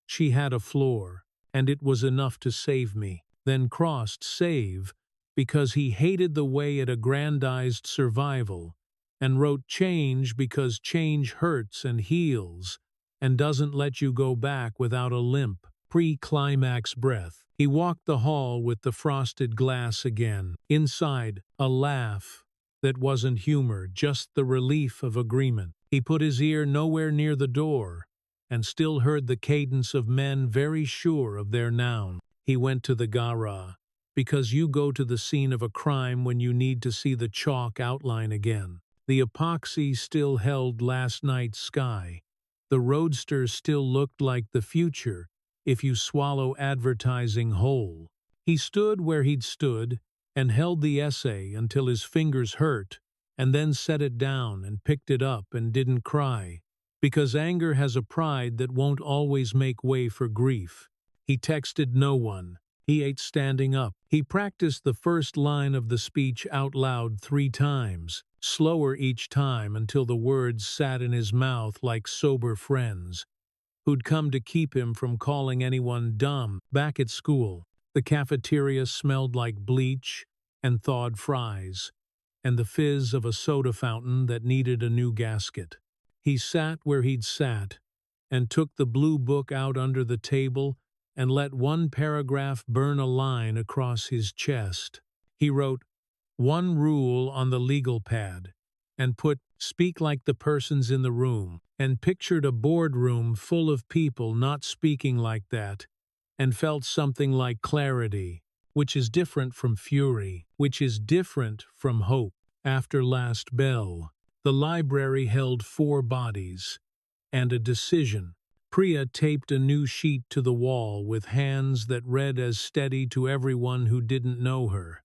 She had a floor, and it was enough to save me. Then crossed save, because he hated the way it aggrandized survival, and wrote change because change hurts and heals, and doesn't let you go back without a limp. Pre-climax breath. He walked the hall with the frosted glass again. Inside, a laugh that wasn't humor, just the relief of agreement. He put his ear nowhere near the door, and still heard the cadence of men very sure of their noun. He went to the garage, because you go to the scene of a crime when you need to see the chalk outline again. The epoxy still held last night's sky. The roadster still looked like the future, if you swallow advertising whole. He stood where he'd stood, and held the essay until his fingers hurt, and then set it down and picked it up and didn't cry. Because anger has a pride that won't always make way for grief. He texted no one. He ate standing up. He practiced the first line of the speech out loud 3 times, slower each time until the words sat in his mouth like sober friends who'd come to keep him from calling anyone dumb. Back at school, the cafeteria smelled like bleach and thawed fries. and the fizz of a soda fountain that needed a new gasket. He sat where he'd sat, and took the blue book out under the table and let one paragraph burn a line across his chest. He wrote one rule on the legal pad, and put "speak like the persons in the room," and pictured a boardroom full of people not speaking like that, and felt something like clarity, which is different from fury, which is different from hope. After last bell, the library held 4 bodies, and a decision. Priya taped a new sheet to the wall with hands that read as steady to everyone who didn't know her.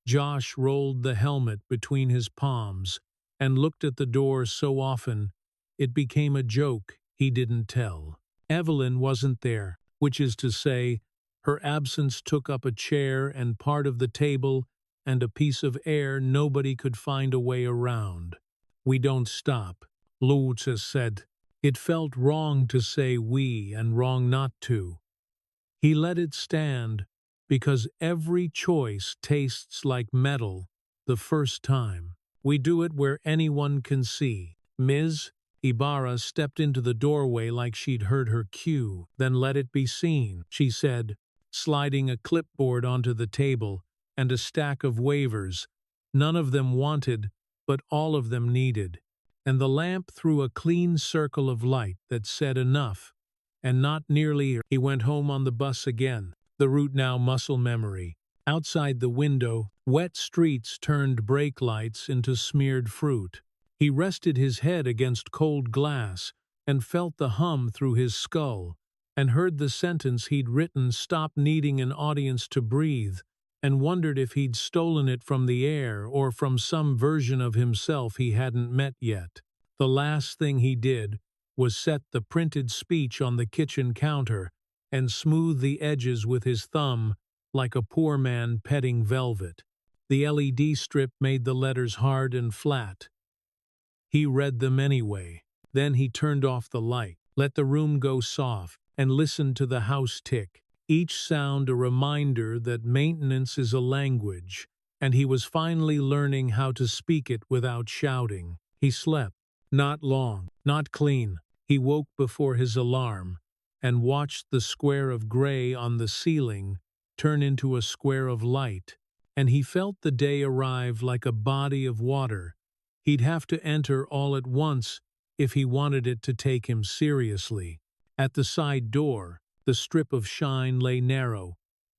Josh rolled the helmet between his palms and looked at the door so often it became a joke he didn't tell. Evelyn wasn't there, which is to say, her absence took up a chair and part of the table and a piece of air nobody could find a way around. "We don't stop," Waitress said. It felt wrong to say we and wrong not to. He let it stand, because every choice tastes like metal the first time. "We do it where anyone can see." Ms. Ibarra stepped into the doorway like she'd heard her cue. "Then let it be seen," she said, sliding a clipboard onto the table and a stack of waivers. None of them wanted, but all of them needed. And the lamp threw a clean circle of light that said enough, and not nearly. He went home on the bus again, the route now muscle memory. Outside the window, wet streets turned brake lights into smeared fruit. He rested his head against cold glass and felt the hum through his skull, and heard the sentence he'd written stop needing an audience to breathe, and wondered if he'd stolen it from the air or from some version of himself he hadn't met yet. The last thing he did was set the printed speech on the kitchen counter and smooth the edges with his thumb like a poor man petting velvet. The LED strip made the letters hard and flat. He read them anyway. Then he turned off the light, let the room go soft, and listened to the house tick. Each sound a reminder that maintenance is a language, and he was finally learning how to speak it without shouting. He slept. Not long, not clean. He woke before his alarm, and watched the square of gray on the ceiling turn into a square of light, and he felt the day arrive like a body of water. He'd have to enter all at once if he wanted it to take him seriously. At the side door, the strip of shine lay narrow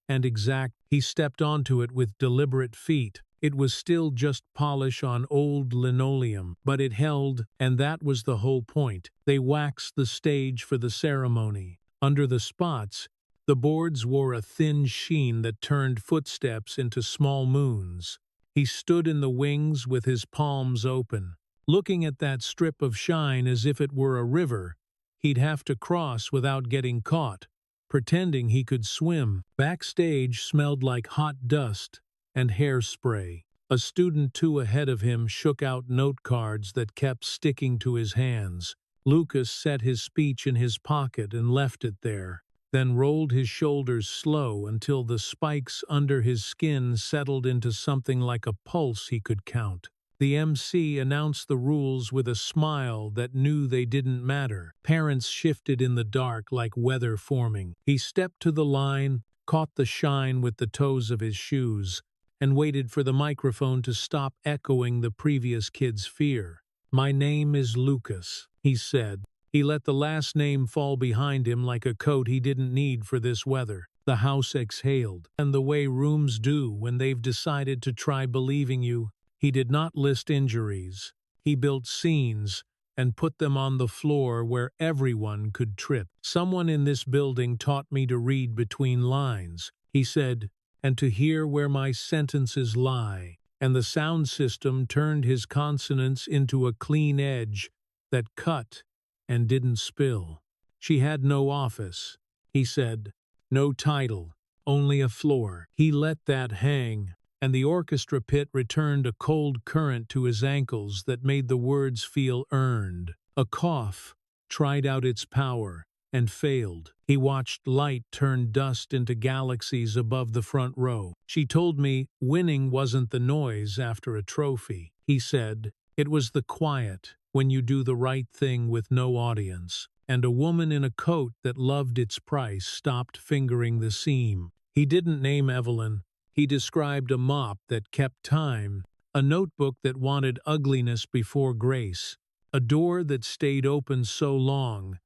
and exact. He stepped onto it with deliberate feet. It was still just polish on old linoleum, but it held, and that was the whole point. They waxed the stage for the ceremony. Under the spots, the boards wore a thin sheen that turned footsteps into small moons. He stood in the wings with his palms open, looking at that strip of shine as if it were a river he'd have to cross without getting caught, pretending he could swim. Backstage smelled like hot dust and hairspray. A student 2 ahead of him shook out note cards that kept sticking to his hands. Lucas set his speech in his pocket and left it there, then rolled his shoulders slow until the spikes under his skin settled into something like a pulse he could count. The MC announced the rules with a smile that knew they didn't matter. Parents shifted in the dark like weather forming. He stepped to the line, caught the shine with the toes of his shoes, and waited for the microphone to stop echoing the previous kid's fear. "My name is Lucas," he said. He let the last name fall behind him like a coat he didn't need for this weather. The house exhaled, and the way rooms do when they've decided to try believing you. He did not list injuries. He built scenes and put them on the floor where everyone could trip. "Someone in this building taught me to read between lines," he said, "and to hear where my sentences lie." And the sound system turned his consonants into a clean edge that cut and didn't spill. "She had no office," he said. "No title, only a floor." He let that hang, and the orchestra pit returned a cold current to his ankles that made the words feel earned. A cough tried out its power, and failed. He watched light turn dust into galaxies above the front row. She told me winning wasn't the noise after a trophy. He said, it was the quiet, when you do the right thing with no audience. And a woman in a coat that loved its price stopped fingering the seam. He didn't name Evelyn. He described a mop that kept time, a notebook that wanted ugliness before grace, a door that stayed open so long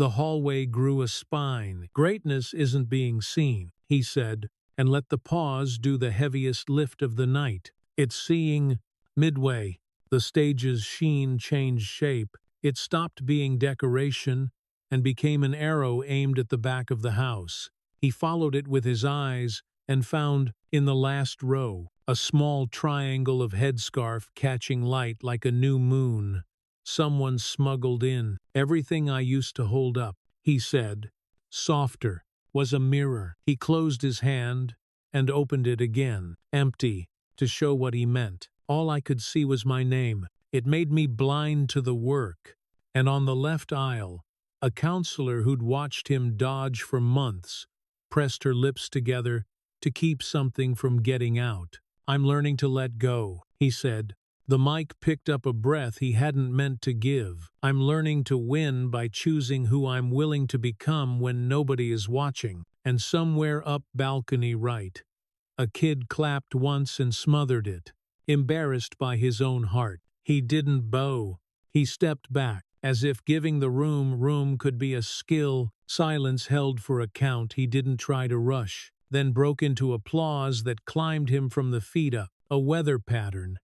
the hallway grew a spine. Greatness isn't being seen, he said, and let the pause do the heaviest lift of the night. It's seeing. Midway, the stage's sheen changed shape. It stopped being decoration and became an arrow aimed at the back of the house. He followed it with his eyes and found, in the last row, a small triangle of headscarf catching light like a new moon. Someone smuggled in. Everything I used to hold up, he said, softer, was a mirror. He closed his hand and opened it again, empty, to show what he meant. All I could see was my name. It made me blind to the work. And on the left aisle, a counselor who'd watched him dodge for months pressed her lips together to keep something from getting out. I'm learning to let go, he said. The mic picked up a breath he hadn't meant to give. I'm learning to win by choosing who I'm willing to become when nobody is watching. And somewhere up balcony right, a kid clapped once and smothered it, embarrassed by his own heart. He didn't bow. He stepped back, as if giving the room could be a skill. Silence held for a count he didn't try to rush, then broke into applause that climbed him from the feet up, a weather pattern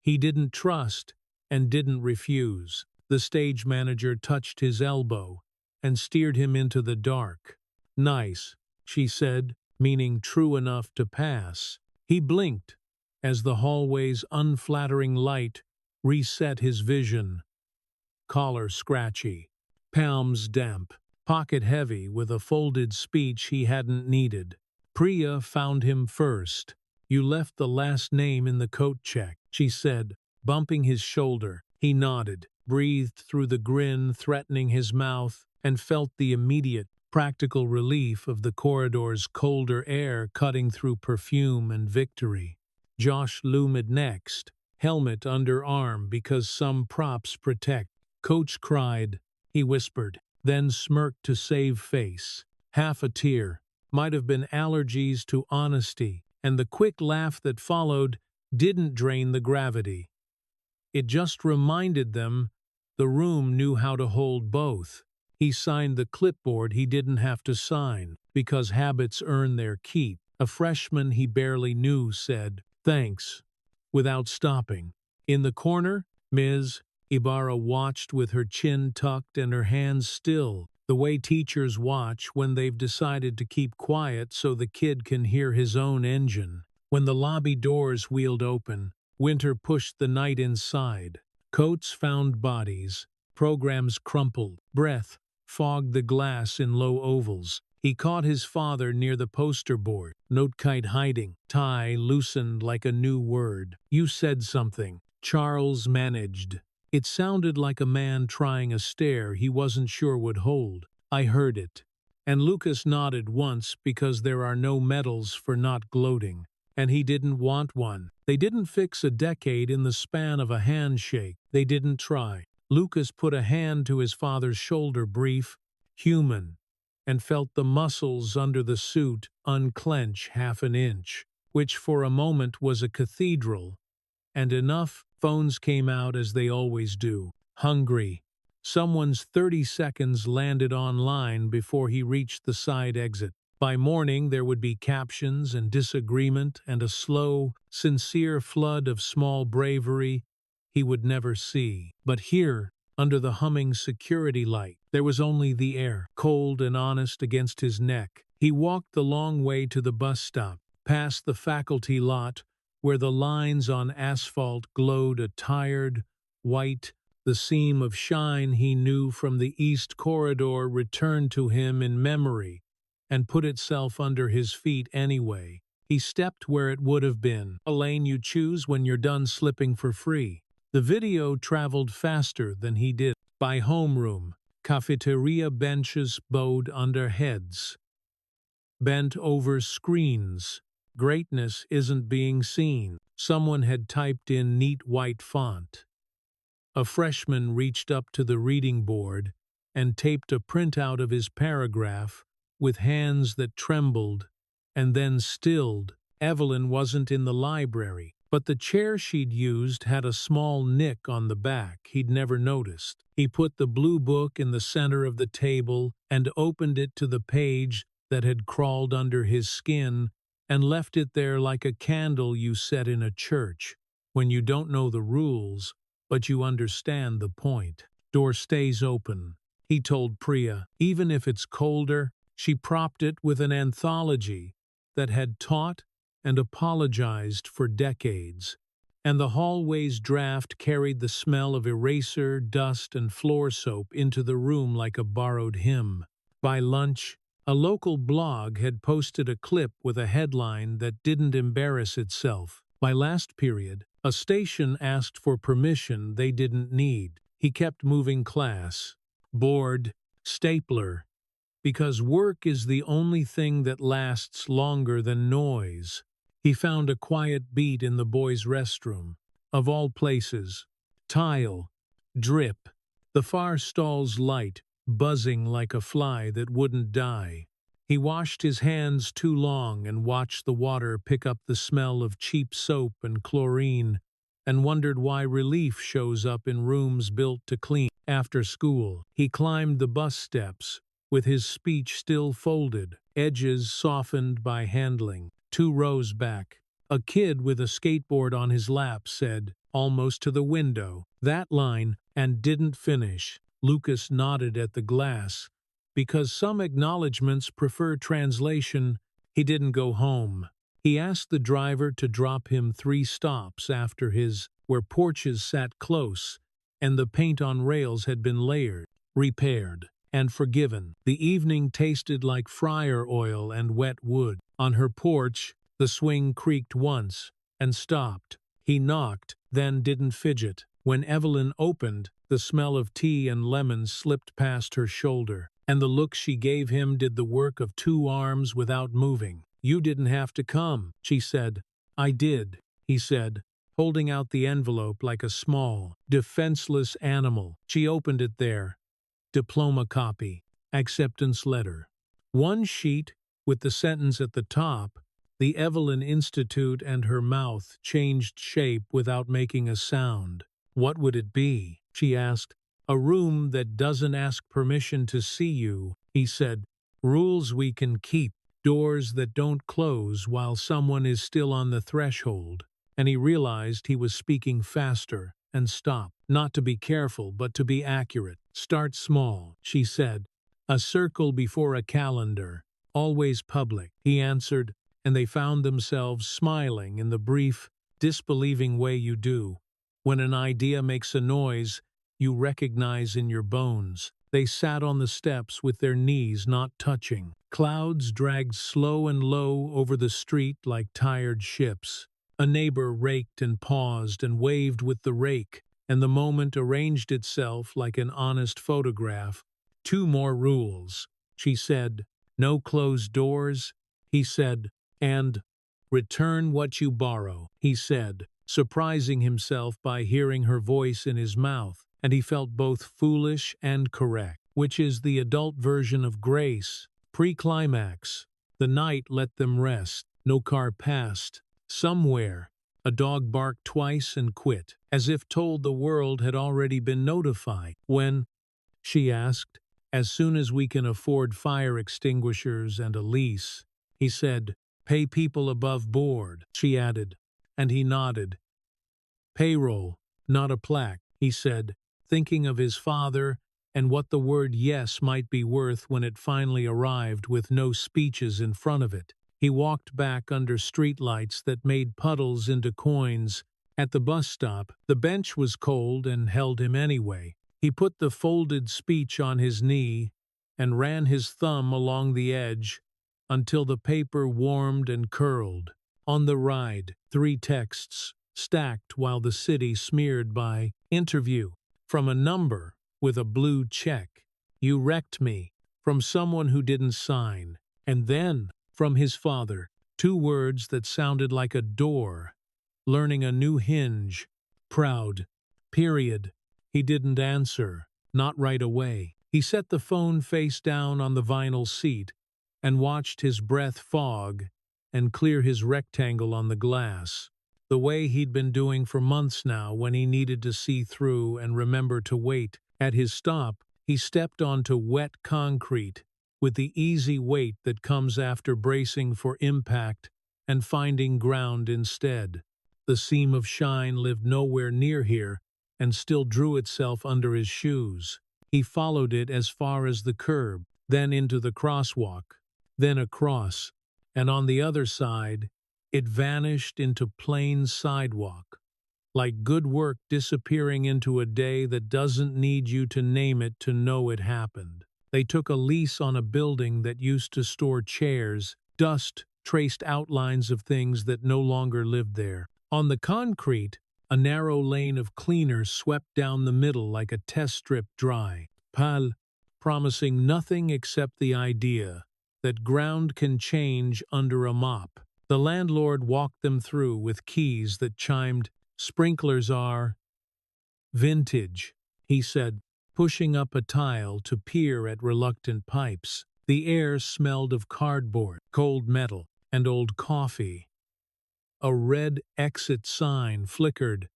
he didn't trust and didn't refuse. The stage manager touched his elbow and steered him into the dark. Nice, she said, meaning true enough to pass. He blinked as the hallway's unflattering light reset his vision. Collar scratchy, palms damp, pocket heavy with a folded speech he hadn't needed. Priya found him first. You left the last name in the coat check, she said, bumping his shoulder. He nodded, breathed through the grin threatening his mouth, and felt the immediate, practical relief of the corridor's colder air cutting through perfume and victory. Josh loomed next, helmet under arm because some props protect. Coach cried, he whispered, then smirked to save face. Half a tear. Might have been allergies to honesty, and the quick laugh that followed didn't drain the gravity. It just reminded them the room knew how to hold both. He signed the clipboard he didn't have to sign, because habits earn their keep. A freshman he barely knew said, thanks, without stopping. In the corner, Ms. Ibarra watched with her chin tucked and her hands still, the way teachers watch when they've decided to keep quiet so the kid can hear his own engine. When the lobby doors wheeled open, winter pushed the night inside. Coats found bodies, programs crumpled, breath fogged the glass in low ovals. He caught his father near the poster board, note kite hiding, tie loosened like a new word. You said something, Charles managed. It sounded like a man trying a stare he wasn't sure would hold. I heard it. And Lucas nodded once because there are no medals for not gloating. And he didn't want one. They didn't fix a decade in the span of a handshake. They didn't try. Lucas put a hand to his father's shoulder, brief, human, and felt the muscles under the suit unclench half an inch, which for a moment was a cathedral. And enough. Phones came out as they always do. Hungry. Someone's 30 seconds landed online before he reached the side exit. By morning there would be captions and disagreement and a slow, sincere flood of small bravery he would never see. But here, under the humming security light, there was only the air, cold and honest against his neck. He walked the long way to the bus stop, past the faculty lot, where the lines on asphalt glowed a tired, white. The seam of shine he knew from the east corridor returned to him in memory and put itself under his feet anyway. He stepped where it would have been, a lane you choose when you're done slipping for free. The video traveled faster than he did. By homeroom, Cafeteria benches bowed under heads, bent over screens. Greatness isn't being seen. Someone had typed in neat white font. A freshman reached up to the reading board and taped a printout of his paragraph with hands that trembled and then stilled. Evelyn wasn't in the library, but the chair she'd used had a small nick on the back he'd never noticed. He put the blue book in the center of the table and opened it to the page that had crawled under his skin and left it there like a candle you set in a church when you don't know the rules, but you understand the point. Door stays open, he told Priya. Even if it's colder, she propped it with an anthology that had taught and apologized for decades, and the hallway's draft carried the smell of eraser, dust, and floor soap into the room like a borrowed hymn. By lunch, a local blog had posted a clip with a headline that didn't embarrass itself. By last period, a station asked for permission they didn't need. He kept moving class. Board, stapler. Because work is the only thing that lasts longer than noise. He found a quiet beat in the boys' restroom. Of all places. Tile. Drip. The far stall's light, buzzing like a fly that wouldn't die. He washed his hands too long and watched the water pick up the smell of cheap soap and chlorine, and wondered why relief shows up in rooms built to clean. After school, he climbed the bus steps, with his speech still folded, edges softened by handling. 2 rows back, a kid with a skateboard on his lap said, almost to the window, that line, and didn't finish. Lucas nodded at the glass. Because some acknowledgments prefer translation, he didn't go home. He asked the driver to drop him 3 stops after his, where porches sat close, and the paint on rails had been layered, repaired, and forgiven. The evening tasted like fryer oil and wet wood. On her porch, the swing creaked once, and stopped. He knocked, then didn't fidget. When Evelyn opened, the smell of tea and lemons slipped past her shoulder, and the look she gave him did the work of 2 arms without moving. You didn't have to come, she said. I did, he said, holding out the envelope like a small, defenseless animal. She opened it there. Diploma copy, acceptance letter. 1 sheet, with the sentence at the top, the Evelyn Institute, and her mouth changed shape without making a sound. What would it be? She asked. A room that doesn't ask permission to see you, he said. Rules we can keep. Doors that don't close while someone is still on the threshold. And he realized he was speaking faster and stopped. Not to be careful, but to be accurate. Start small, she said. A circle before a calendar. Always public, he answered, and they found themselves smiling in the brief, disbelieving way you do when an idea makes a noise you recognize in your bones. They sat on the steps with their knees not touching. Clouds dragged slow and low over the street like tired ships. A neighbor raked and paused and waved with the rake, and the moment arranged itself like an honest photograph. 2 more rules, she said. No closed doors, he said, and return what you borrow, he said, surprising himself by hearing her voice in his mouth, and he felt both foolish and correct, which is the adult version of grace. Pre-climax. The night let them rest. No car passed. Somewhere, a dog barked twice and quit, as if told the world had already been notified. When? She asked. As soon as we can afford fire extinguishers and a lease, he said. Pay people above board, she added, and he nodded. Payroll, not a plaque, he said, thinking of his father and what the word yes might be worth when it finally arrived with no speeches in front of it. He walked back under streetlights that made puddles into coins. At the bus stop, the bench was cold and held him anyway. He put the folded speech on his knee and ran his thumb along the edge until the paper warmed and curled. On the ride, 3 texts, stacked while the city smeared by interview, from a number with a blue check. "You wrecked me," from someone who didn't sign, and then from his father, 2 words that sounded like a door, learning a new hinge, proud, period. He didn't answer, not right away. He set the phone face down on the vinyl seat and watched his breath fog and clear his rectangle on the glass, the way he'd been doing for months now when he needed to see through and remember to wait. At his stop, he stepped onto wet concrete with the easy weight that comes after bracing for impact and finding ground instead. The seam of shine lived nowhere near here and still drew itself under his shoes. He followed it as far as the curb, then into the crosswalk, then across, and on the other side, it vanished into plain sidewalk, like good work disappearing into a day that doesn't need you to name it to know it happened. They took a lease on a building that used to store chairs. Dust traced outlines of things that no longer lived there. On the concrete, a narrow lane of cleaners swept down the middle like a test strip dry, pale, promising nothing except the idea that ground can change under a mop. The landlord walked them through with keys that chimed, "Sprinklers are vintage," he said, pushing up a tile to peer at reluctant pipes. The air smelled of cardboard, cold metal, and old coffee. A red exit sign flickered,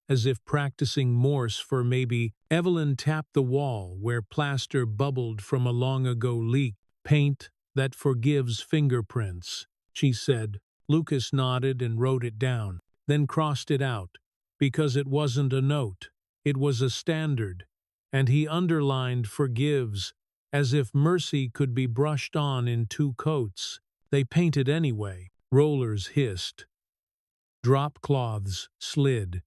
as if practicing Morse for maybe. Evelyn tapped the wall where plaster bubbled from a long-ago leak. "Paint that forgives fingerprints," she said. Lucas nodded and wrote it down, then crossed it out, because it wasn't a note. It was a standard, and he underlined "forgives," as if mercy could be brushed on in 2 coats. They painted anyway. Rollers hissed. Drop cloths slid.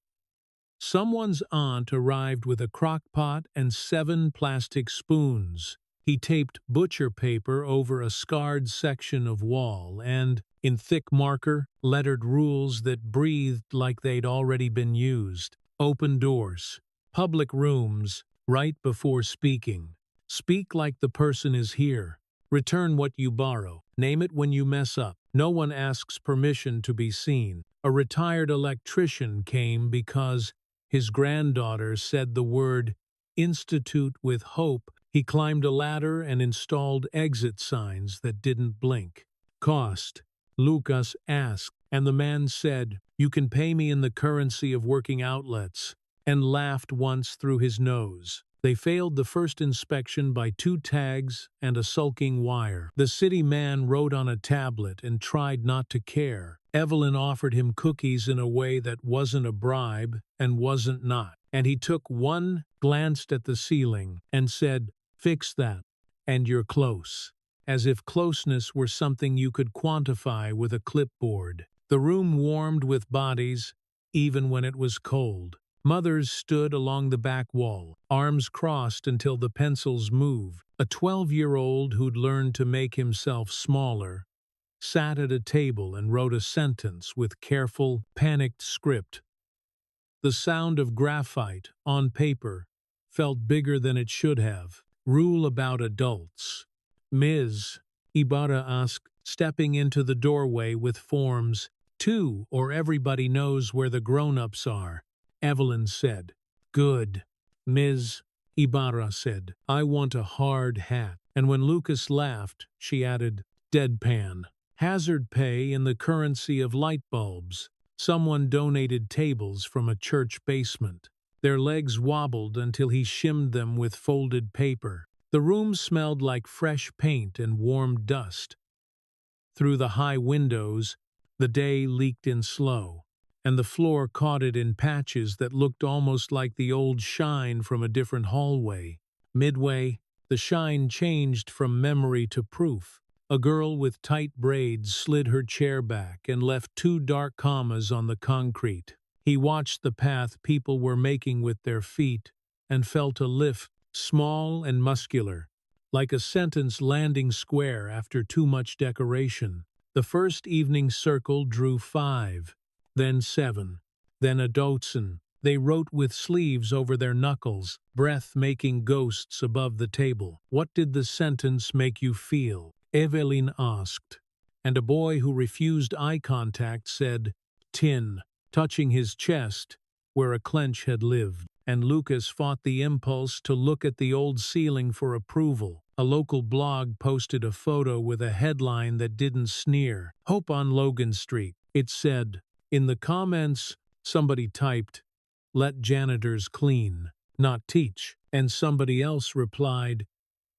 Someone's aunt arrived with a crock pot and 7 plastic spoons. He taped butcher paper over a scarred section of wall and, in thick marker, lettered rules that breathed like they'd already been used. Open doors. Public rooms, right before speaking. Speak like the person is here. Return what you borrow. Name it when you mess up. No one asks permission to be seen. A retired electrician came because his granddaughter said the word "institute" with hope. He climbed a ladder and installed exit signs that didn't blink. "Cost?" Lucas asked, and the man said, "You can pay me in the currency of working outlets," and laughed once through his nose. They failed the first inspection by 2 tags and a sulking wire. The city man wrote on a tablet and tried not to care. Evelyn offered him cookies in a way that wasn't a bribe and wasn't not. And he took one, glanced at the ceiling, and said, "Fix that, and you're close." As if closeness were something you could quantify with a clipboard. The room warmed with bodies, even when it was cold. Mothers stood along the back wall, arms crossed until the pencils moved. A 12-year-old who'd learned to make himself smaller sat at a table and wrote a sentence with careful, panicked script. The sound of graphite on paper felt bigger than it should have. Rule about adults. "Ms. Ibarra asked, stepping into the doorway with forms. 2, or everybody knows where the grown-ups are," Evelyn said. "Good," Ms. Ibarra said. "I want a hard hat." And when Lucas laughed, she added, deadpan. "Hazard pay in the currency of light bulbs." Someone donated tables from a church basement. Their legs wobbled until he shimmed them with folded paper. The room smelled like fresh paint and warm dust. Through the high windows, the day leaked in slow, and the floor caught it in patches that looked almost like the old shine from a different hallway. Midway, the shine changed from memory to proof. A girl with tight braids slid her chair back and left 2 dark commas on the concrete. He watched the path people were making with their feet and felt a lift, small and muscular, like a sentence landing square after too much decoration. The first evening circle drew 5, then 7, then a dozen, They wrote with sleeves over their knuckles, breath making ghosts above the table. "What did the sentence make you feel?" Evelyn asked, and a boy who refused eye contact said, "Tin," touching his chest, where a clench had lived. And Lucas fought the impulse to look at the old ceiling for approval. A local blog posted a photo with a headline that didn't sneer. "Hope on Logan Street." It said, in the comments, somebody typed, "Let janitors clean, not teach." And somebody else replied,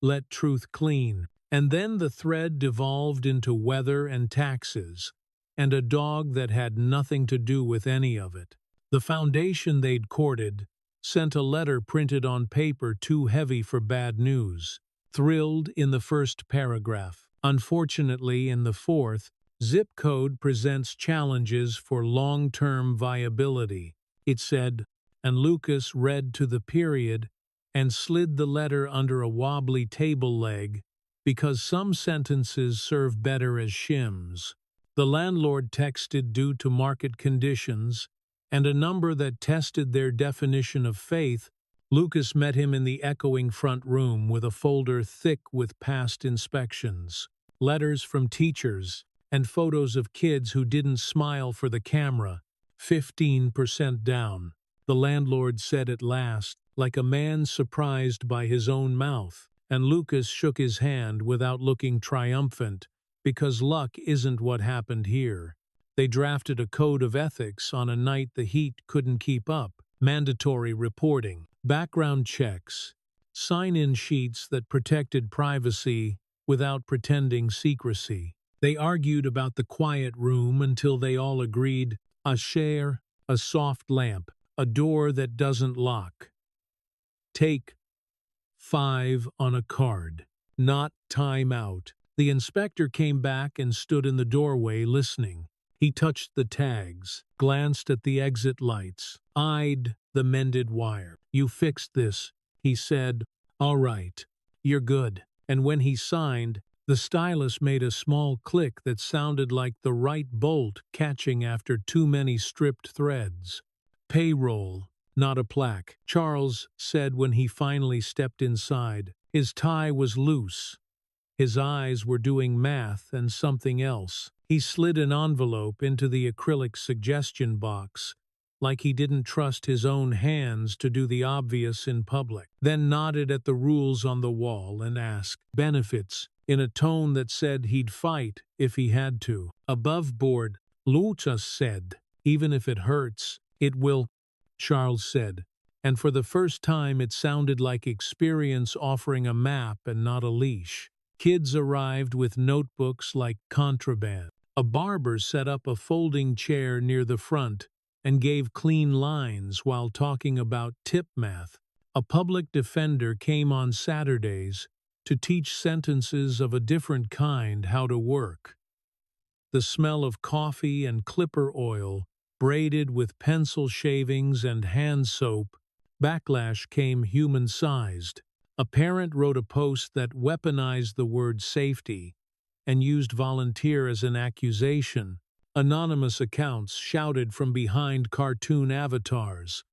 "Let truth clean." And then the thread devolved into weather and taxes, and a dog that had nothing to do with any of it. The foundation they'd courted sent a letter printed on paper too heavy for bad news. Thrilled in the first paragraph. Unfortunately, in the fourth, zip code presents challenges for long-term viability. It said, and Lucas read to the period and slid the letter under a wobbly table leg because some sentences serve better as shims. The landlord texted due to market conditions, and a number that tested their definition of faith. Lucas met him in the echoing front room with a folder thick with past inspections, letters from teachers, and photos of kids who didn't smile for the camera. 15% down, the landlord said at last, like a man surprised by his own mouth, and Lucas shook his hand without looking triumphant, because luck isn't what happened here. They drafted a code of ethics on a night the heat couldn't keep up. Mandatory reporting, background checks, sign-in sheets that protected privacy without pretending secrecy. They argued about the quiet room until they all agreed, a chair, a soft lamp, a door that doesn't lock. Take 5 on a card. Not time out. The inspector came back and stood in the doorway listening. He touched the tags, glanced at the exit lights, eyed the mended wire. "You fixed this," he said. "All right, you're good." And when he signed, the stylus made a small click that sounded like the right bolt catching after too many stripped threads. "Payroll, not a plaque," Charles said when he finally stepped inside. His tie was loose. His eyes were doing math and something else. He slid an envelope into the acrylic suggestion box, like he didn't trust his own hands to do the obvious in public, then nodded at the rules on the wall and asked, "Benefits," in a tone that said he'd fight if he had to. "Above board," Lucas said. "Even if it hurts, it will," Charles said. And for the first time it sounded like experience offering a map and not a leash. Kids arrived with notebooks like contraband. A barber set up a folding chair near the front and gave clean lines while talking about tip math. A public defender came on Saturdays to teach sentences of a different kind how to work. The smell of coffee and clipper oil, braided with pencil shavings and hand soap, backlash came human-sized. A parent wrote a post that weaponized the word safety and used volunteer as an accusation. Anonymous accounts shouted from behind cartoon avatars.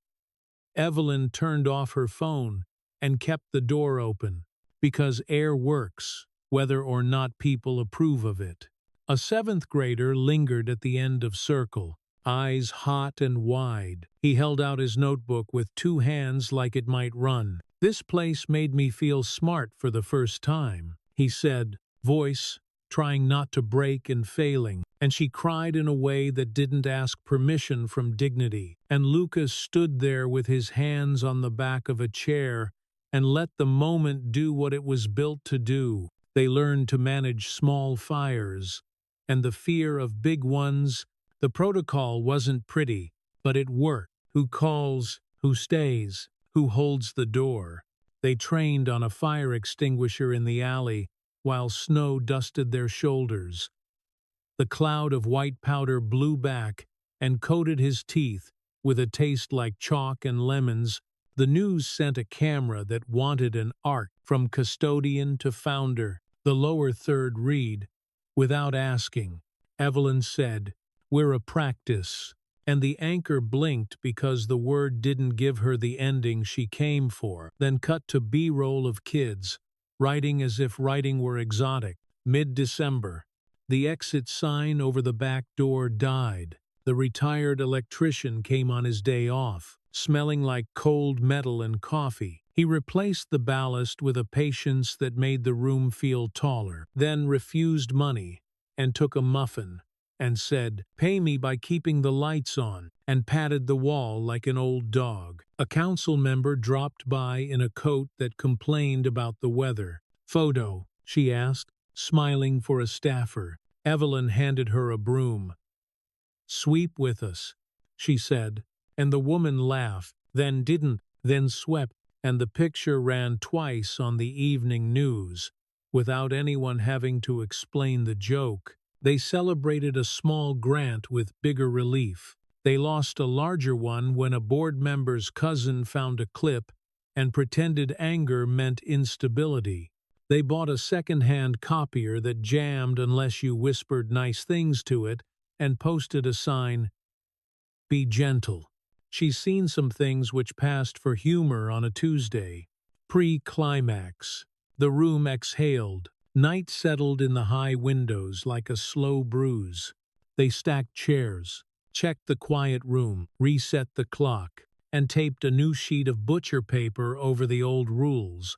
Evelyn turned off her phone and kept the door open, because air works, whether or not people approve of it. A seventh grader lingered at the end of circle, eyes hot and wide. He held out his notebook with 2 hands like it might run. "This place made me feel smart for the first time," he said, voice trying not to break and failing, and she cried in a way that didn't ask permission from dignity. And Lucas stood there with his hands on the back of a chair and let the moment do what it was built to do. They learned to manage small fires and the fear of big ones. The protocol wasn't pretty, but it worked. Who calls, who stays, who holds the door? They trained on a fire extinguisher in the alley while snow dusted their shoulders. The cloud of white powder blew back and coated his teeth with a taste like chalk and lemons. The news sent a camera that wanted an arc from custodian to founder. The lower third read, without asking. Evelyn said, "We're a practice. and the anchor blinked because the word didn't give her the ending she came for. Then cut to B-roll of kids, writing as if writing were exotic. Mid-December. The exit sign over the back door died. The retired electrician came on his day off, smelling like cold metal and coffee. He replaced the ballast with a patience that made the room feel taller, then refused money and took a muffin and said, "Pay me by keeping the lights on," and patted the wall like an old dog. A council member dropped by in a coat that complained about the weather. "Photo?" she asked, smiling for a staffer. Evelyn handed her a broom. "Sweep with us," she said, and the woman laughed, then swept, and the picture ran twice on the evening news, without anyone having to explain the joke. They celebrated a small grant with bigger relief. They lost a larger one when a board member's cousin found a clip and pretended anger meant instability. They bought a second-hand copier that jammed unless you whispered nice things to it and posted a sign, "Be gentle." She's seen some things which passed for humor on a Tuesday. Pre-climax. The room exhaled. Night settled in the high windows like a slow bruise. They stacked chairs, checked the quiet room, reset the clock, and taped a new sheet of butcher paper over the old rules.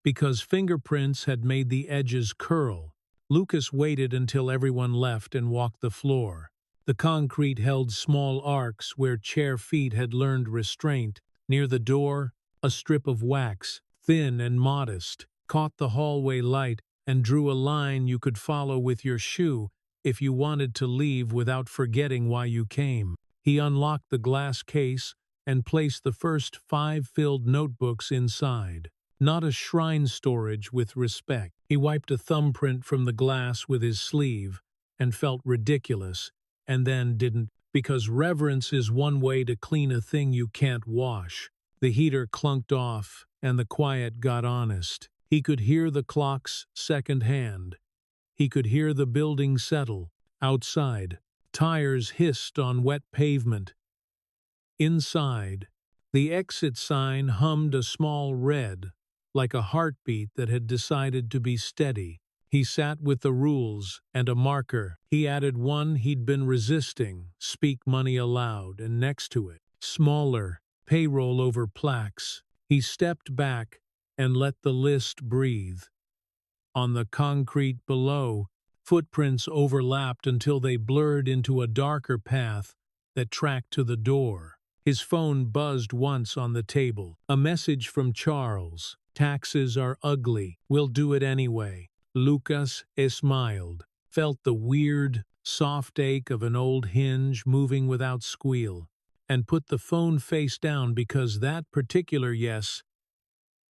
Because fingerprints had made the edges curl, Lucas waited until everyone left and walked the floor. The concrete held small arcs where chair feet had learned restraint. Near the door, a strip of wax, thin and modest, caught the hallway light and drew a line you could follow with your shoe if you wanted to leave without forgetting why you came. He unlocked the glass case and placed the first 5 filled notebooks inside. Not a shrine storage with respect. He wiped a thumbprint from the glass with his sleeve and felt ridiculous, and then didn't, because reverence is one way to clean a thing you can't wash. The heater clunked off, and the quiet got honest. He could hear the clock's second hand. He could hear the building settle. Outside, tires hissed on wet pavement. Inside, the exit sign hummed a small red, like a heartbeat that had decided to be steady. He sat with the rules and a marker. He added one he'd been resisting, "Speak money aloud," and next to it, smaller, "Payroll over plaques." He stepped back and let the list breathe. On the concrete below, footprints overlapped until they blurred into a darker path that tracked to the door. His phone buzzed once on the table. A message from Charles. "Taxes are ugly. We'll do it anyway." Lucas smiled, felt the weird, soft ache of an old hinge moving without squeal, and put the phone face down because that particular yes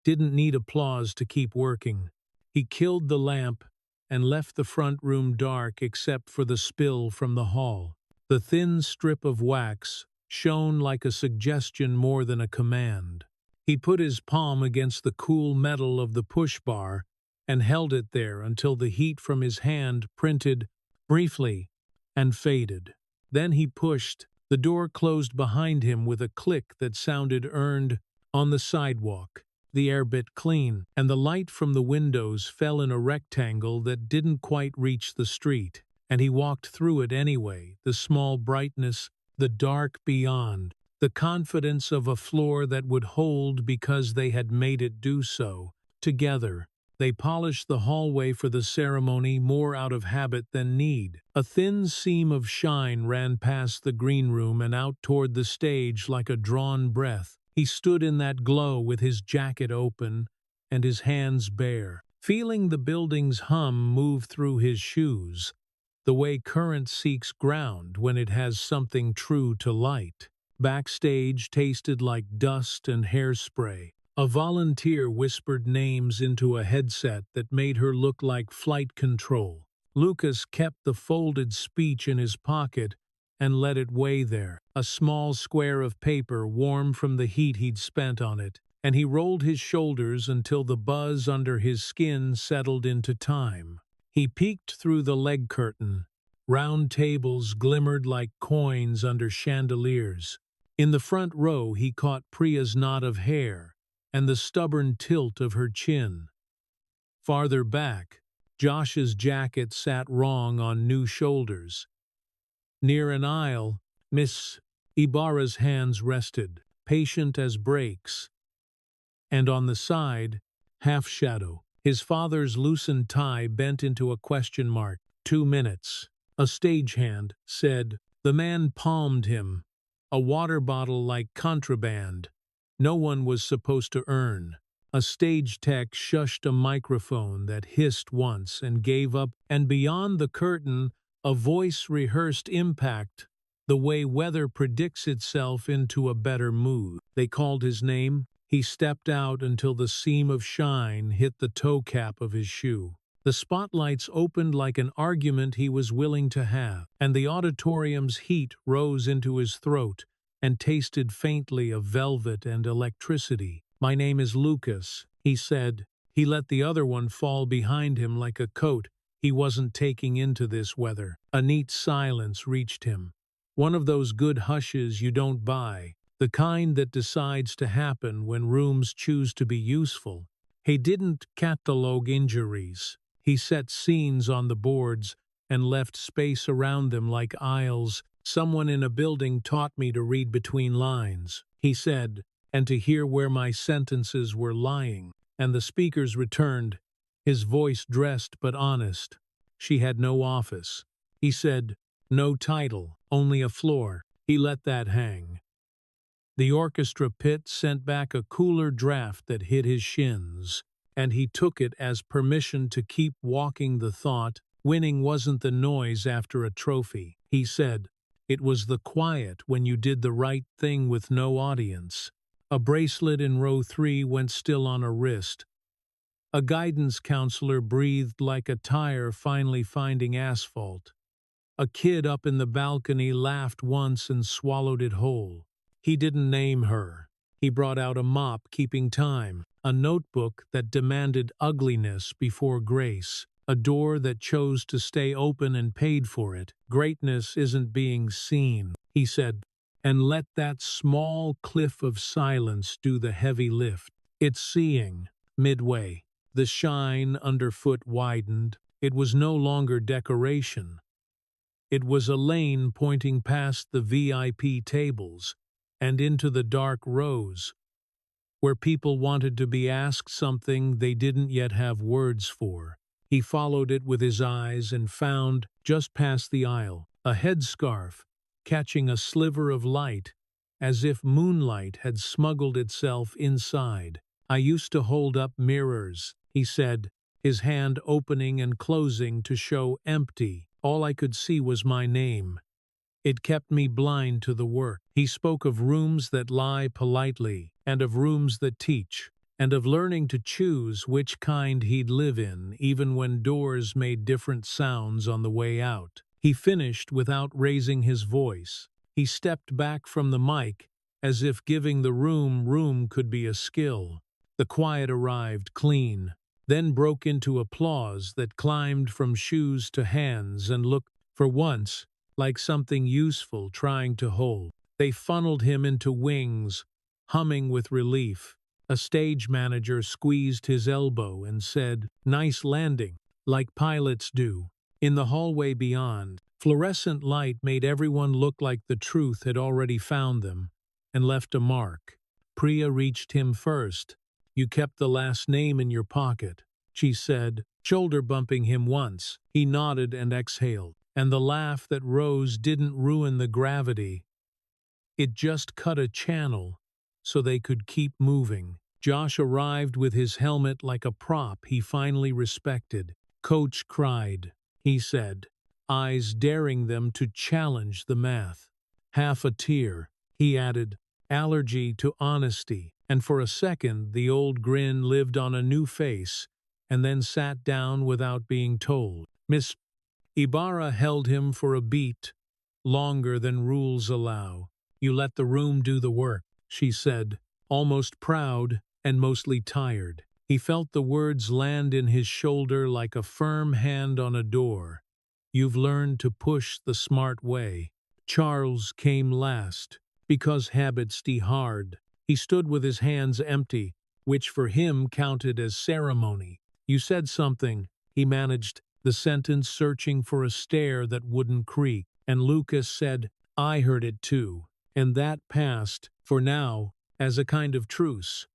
didn't need applause to keep working. He killed the lamp and left the front room dark except for the spill from the hall. The thin strip of wax shone like a suggestion more than a command. He put his palm against the cool metal of the push bar and held it there until the heat from his hand printed briefly and faded. Then he pushed. The door closed behind him with a click that sounded earned. On the sidewalk, the air bit clean, and the light from the windows fell in a rectangle that didn't quite reach the street. And he walked through it anyway, the small brightness, the dark beyond, the confidence of a floor that would hold because they had made it do so. Together, they polished the hallway for the ceremony more out of habit than need. A thin seam of shine ran past the green room and out toward the stage like a drawn breath. He stood in that glow with his jacket open and his hands bare, feeling the building's hum move through his shoes, the way current seeks ground when it has something true to light. Backstage tasted like dust and hairspray. A volunteer whispered names into a headset that made her look like flight control. Lucas kept the folded speech in his pocket and let it weigh there, a small square of paper warm from the heat he'd spent on it, and he rolled his shoulders until the buzz under his skin settled into time. He peeked through the leg curtain, Round tables glimmered like coins under chandeliers. In the front row he caught Priya's knot of hair and the stubborn tilt of her chin. Farther back, Josh's jacket sat wrong on new shoulders. Near an aisle, Miss Ibarra's hands rested, patient as brakes. And on the side, half-shadow, his father's loosened tie bent into a question mark. 2 minutes. A stagehand said. The man palmed him. A water bottle like contraband. No one was supposed to earn. A stage tech shushed a microphone that hissed once and gave up, and beyond the curtain, a voice rehearsed impact, the way weather predicts itself into a better mood. They called his name. He stepped out until the seam of shine hit the toe cap of his shoe. The spotlights opened like an argument he was willing to have, and the auditorium's heat rose into his throat and tasted faintly of velvet and electricity. My name is Lucas, he said. He let the other one fall behind him like a coat he wasn't taking into this weather. A neat silence reached him. One of those good hushes you don't buy, the kind that decides to happen when rooms choose to be useful. He didn't catalogue injuries. He set scenes on the boards and left space around them like aisles. Someone in a building taught me to read between lines, he said, and to hear where my sentences were lying. And the speakers returned, his voice dressed but honest. She had no office. He said, no title, only a floor. He let that hang. The orchestra pit sent back a cooler draft that hit his shins, and he took it as permission to keep walking the thought. Winning wasn't the noise after a trophy, he said. It was the quiet when you did the right thing with no audience. A bracelet in row 3 went still on a wrist. A guidance counselor breathed like a tire finally finding asphalt. A kid up in the balcony laughed once and swallowed it whole. He didn't name her. He brought out a mop keeping time, a notebook that demanded ugliness before grace, a door that chose to stay open and paid for it. Greatness isn't being seen, he said, and let that small cliff of silence do the heavy lift. It's seeing. Midway, the shine underfoot widened. It was no longer decoration. It was a lane pointing past the VIP tables and into the dark rows, where people wanted to be asked something they didn't yet have words for. He followed it with his eyes and found, just past the aisle, a headscarf, catching a sliver of light, as if moonlight had smuggled itself inside. I used to hold up mirrors, he said, his hand opening and closing to show empty. All I could see was my name. It kept me blind to the work. He spoke of rooms that lie politely, and of rooms that teach, and of learning to choose which kind he'd live in, even when doors made different sounds on the way out. He finished without raising his voice. He stepped back from the mic, as if giving the room could be a skill. The quiet arrived clean, then broke into applause that climbed from shoes to hands and looked, for once, like something useful trying to hold. They funneled him into wings, humming with relief. A stage manager squeezed his elbow and said, "Nice landing," like pilots do. In the hallway beyond, fluorescent light made everyone look like the truth had already found them and left a mark. Priya reached him first. "You kept the last name in your pocket," she said, shoulder bumping him once. He nodded and exhaled. And the laugh that rose didn't ruin the gravity. It just cut a channel so they could keep moving. Josh arrived with his helmet like a prop he finally respected. "Coach cried," he said, eyes daring them to challenge the math. "Half a tear," he added, "allergy to honesty." And for a second the old grin lived on a new face, and then sat down without being told. Miss Ibarra held him for a beat, longer than rules allow. "You let the room do the work," she said, almost proud and mostly tired. He felt the words land in his shoulder like a firm hand on a door. You've learned to push the smart way. Charles came last, because habits die hard. He stood with his hands empty, which for him counted as ceremony. You said something, he managed, the sentence searching for a stair that wouldn't creak, and Lucas said, I heard it too. And that passed, for now, as a kind of truce.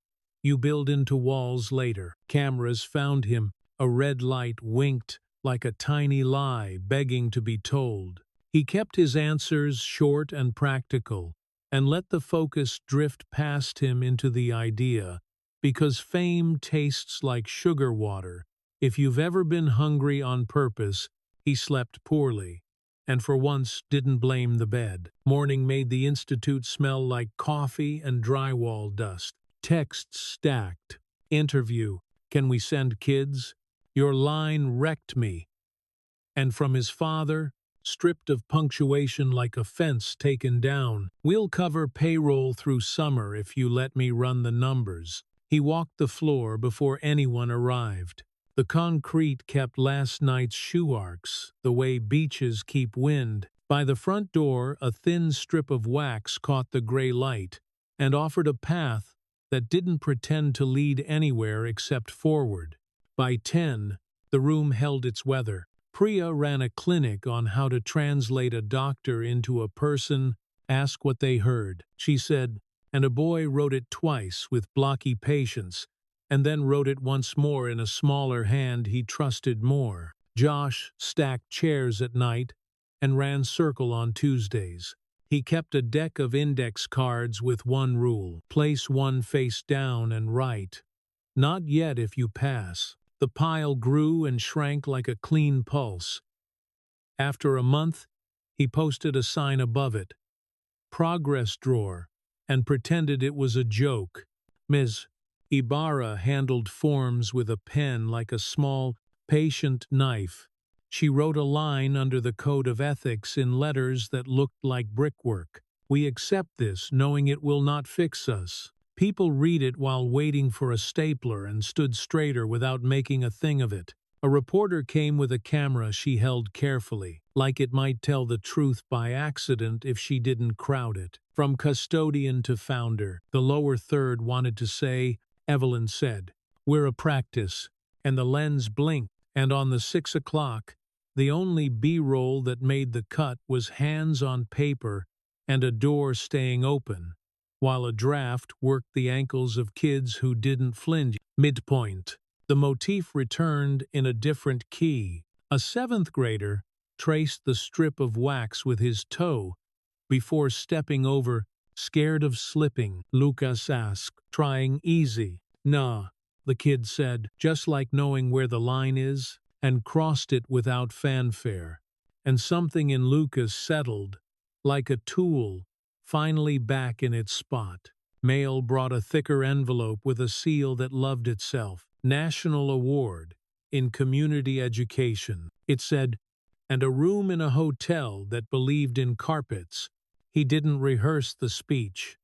You build into walls later. Cameras found him. A red light winked like a tiny lie begging to be told. He kept his answers short and practical, and let the focus drift past him into the idea, because fame tastes like sugar water. If you've ever been hungry on purpose, he slept poorly, and for once didn't blame the bed. Morning made the institute smell like coffee and drywall dust. Texts stacked. Interview. Can we send kids? Your line wrecked me. And from his father, stripped of punctuation like a fence taken down. We'll cover payroll through summer if you let me run the numbers. He walked the floor before anyone arrived. The concrete kept last night's shoe arcs, the way beaches keep wind. By the front door, a thin strip of wax caught the gray light and offered a path that didn't pretend to lead anywhere except forward. By 10, the room held its weather. Priya ran a clinic on how to translate a doctor into a person, ask what they heard, she said, and a boy wrote it twice with blocky patience, and then wrote it once more in a smaller hand he trusted more. Josh stacked chairs at night and ran circle on Tuesdays. He kept a deck of index cards with one rule: place one face down and write, "Not yet if you pass." The pile grew and shrank like a clean pulse. After a month, he posted a sign above it, "Progress Drawer," and pretended it was a joke. Ms. Ibarra handled forms with a pen like a small, patient knife. She wrote a line under the code of ethics in letters that looked like brickwork. We accept this, knowing it will not fix us. People read it while waiting for a stapler and stood straighter without making a thing of it. A reporter came with a camera she held carefully, like it might tell the truth by accident if she didn't crowd it. From custodian to founder, the lower third wanted to say, Evelyn said, "We're a practice," and the lens blinked, and on the 6 o'clock, the only B-roll that made the cut was hands on paper and a door staying open, while a draft worked the ankles of kids who didn't flinch. Midpoint. The motif returned in a different key. A 7th grader traced the strip of wax with his toe before stepping over, scared of slipping. Lucas asked, trying easy. Nah, the kid said, just like knowing where the line is, and crossed it without fanfare. And something in Lucas settled, like a tool, finally back in its spot. Mail brought a thicker envelope with a seal that loved itself. National Award in Community Education. It said, and a room in a hotel that believed in carpets. He didn't rehearse the speech.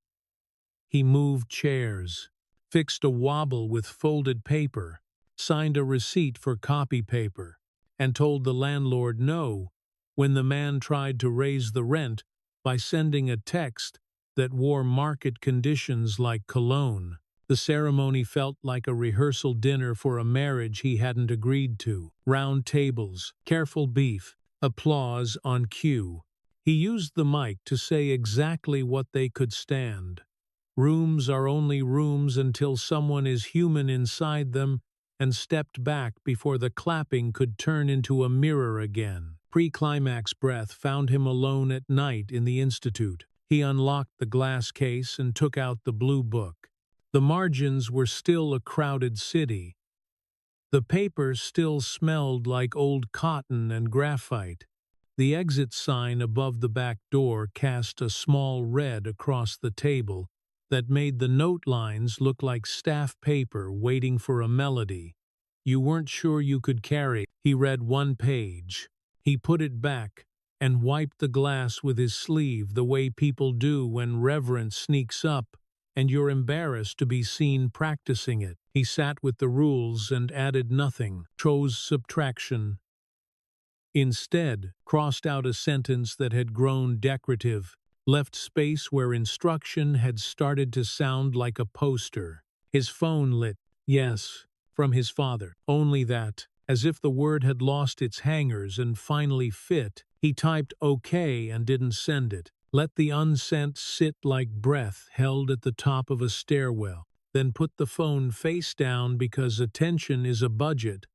He moved chairs, fixed a wobble with folded paper, signed a receipt for copy paper, and told the landlord no when the man tried to raise the rent by sending a text that wore market conditions like cologne. The ceremony felt like a rehearsal dinner for a marriage he hadn't agreed to. Round tables, careful beef, applause on cue. He used the mic to say exactly what they could stand. Rooms are only rooms until someone is human inside them, and stepped back before the clapping could turn into a mirror again. Pre-climax breath found him alone at night in the institute. He unlocked the glass case and took out the blue book. The margins were still a crowded city. The paper still smelled like old cotton and graphite. The exit sign above the back door cast a small red across the table that made the note lines look like staff paper waiting for a melody. You weren't sure you could carry. He read one page. He put it back and wiped the glass with his sleeve the way people do when reverence sneaks up and you're embarrassed to be seen practicing it. He sat with the rules and added nothing, chose subtraction, Instead, crossed out a sentence that had grown decorative, left space where instruction had started to sound like a poster. His phone lit. Yes, from his father. Only that, as if the word had lost its hangers and finally fit, he typed OK and didn't send it. Let the unsent sit like breath held at the top of a stairwell, then put the phone face down because attention is a budget,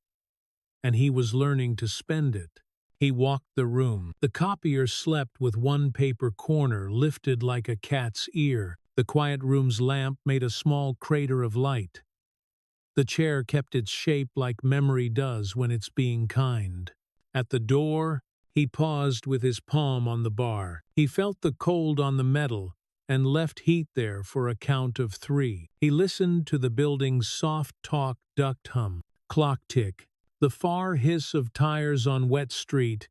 and he was learning to spend it. He walked the room. The copier slept with one paper corner lifted like a cat's ear. The quiet room's lamp made a small crater of light. The chair kept its shape like memory does when it's being kind. At the door, he paused with his palm on the bar. He felt the cold on the metal and left heat there for a count of 3. He listened to the building's soft talk duct hum, clock tick, the far hiss of tires on wet street,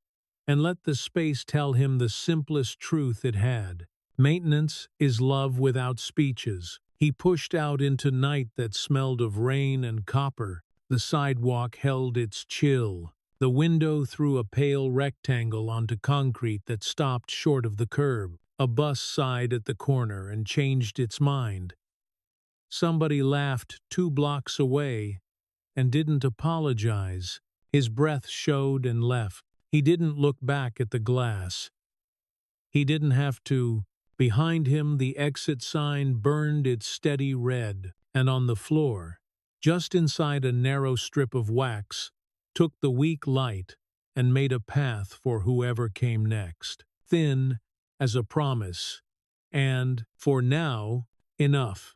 and let the space tell him the simplest truth it had. Maintenance is love without speeches. He pushed out into night that smelled of rain and copper. The sidewalk held its chill. The window threw a pale rectangle onto concrete that stopped short of the curb. A bus sighed at the corner and changed its mind. Somebody laughed 2 blocks away and didn't apologize. His breath showed and left. He didn't look back at the glass. He didn't have to. Behind him, the exit sign burned its steady red, and on the floor, just inside a narrow strip of wax, took the weak light and made a path for whoever came next. Thin as a promise, and, for now, enough.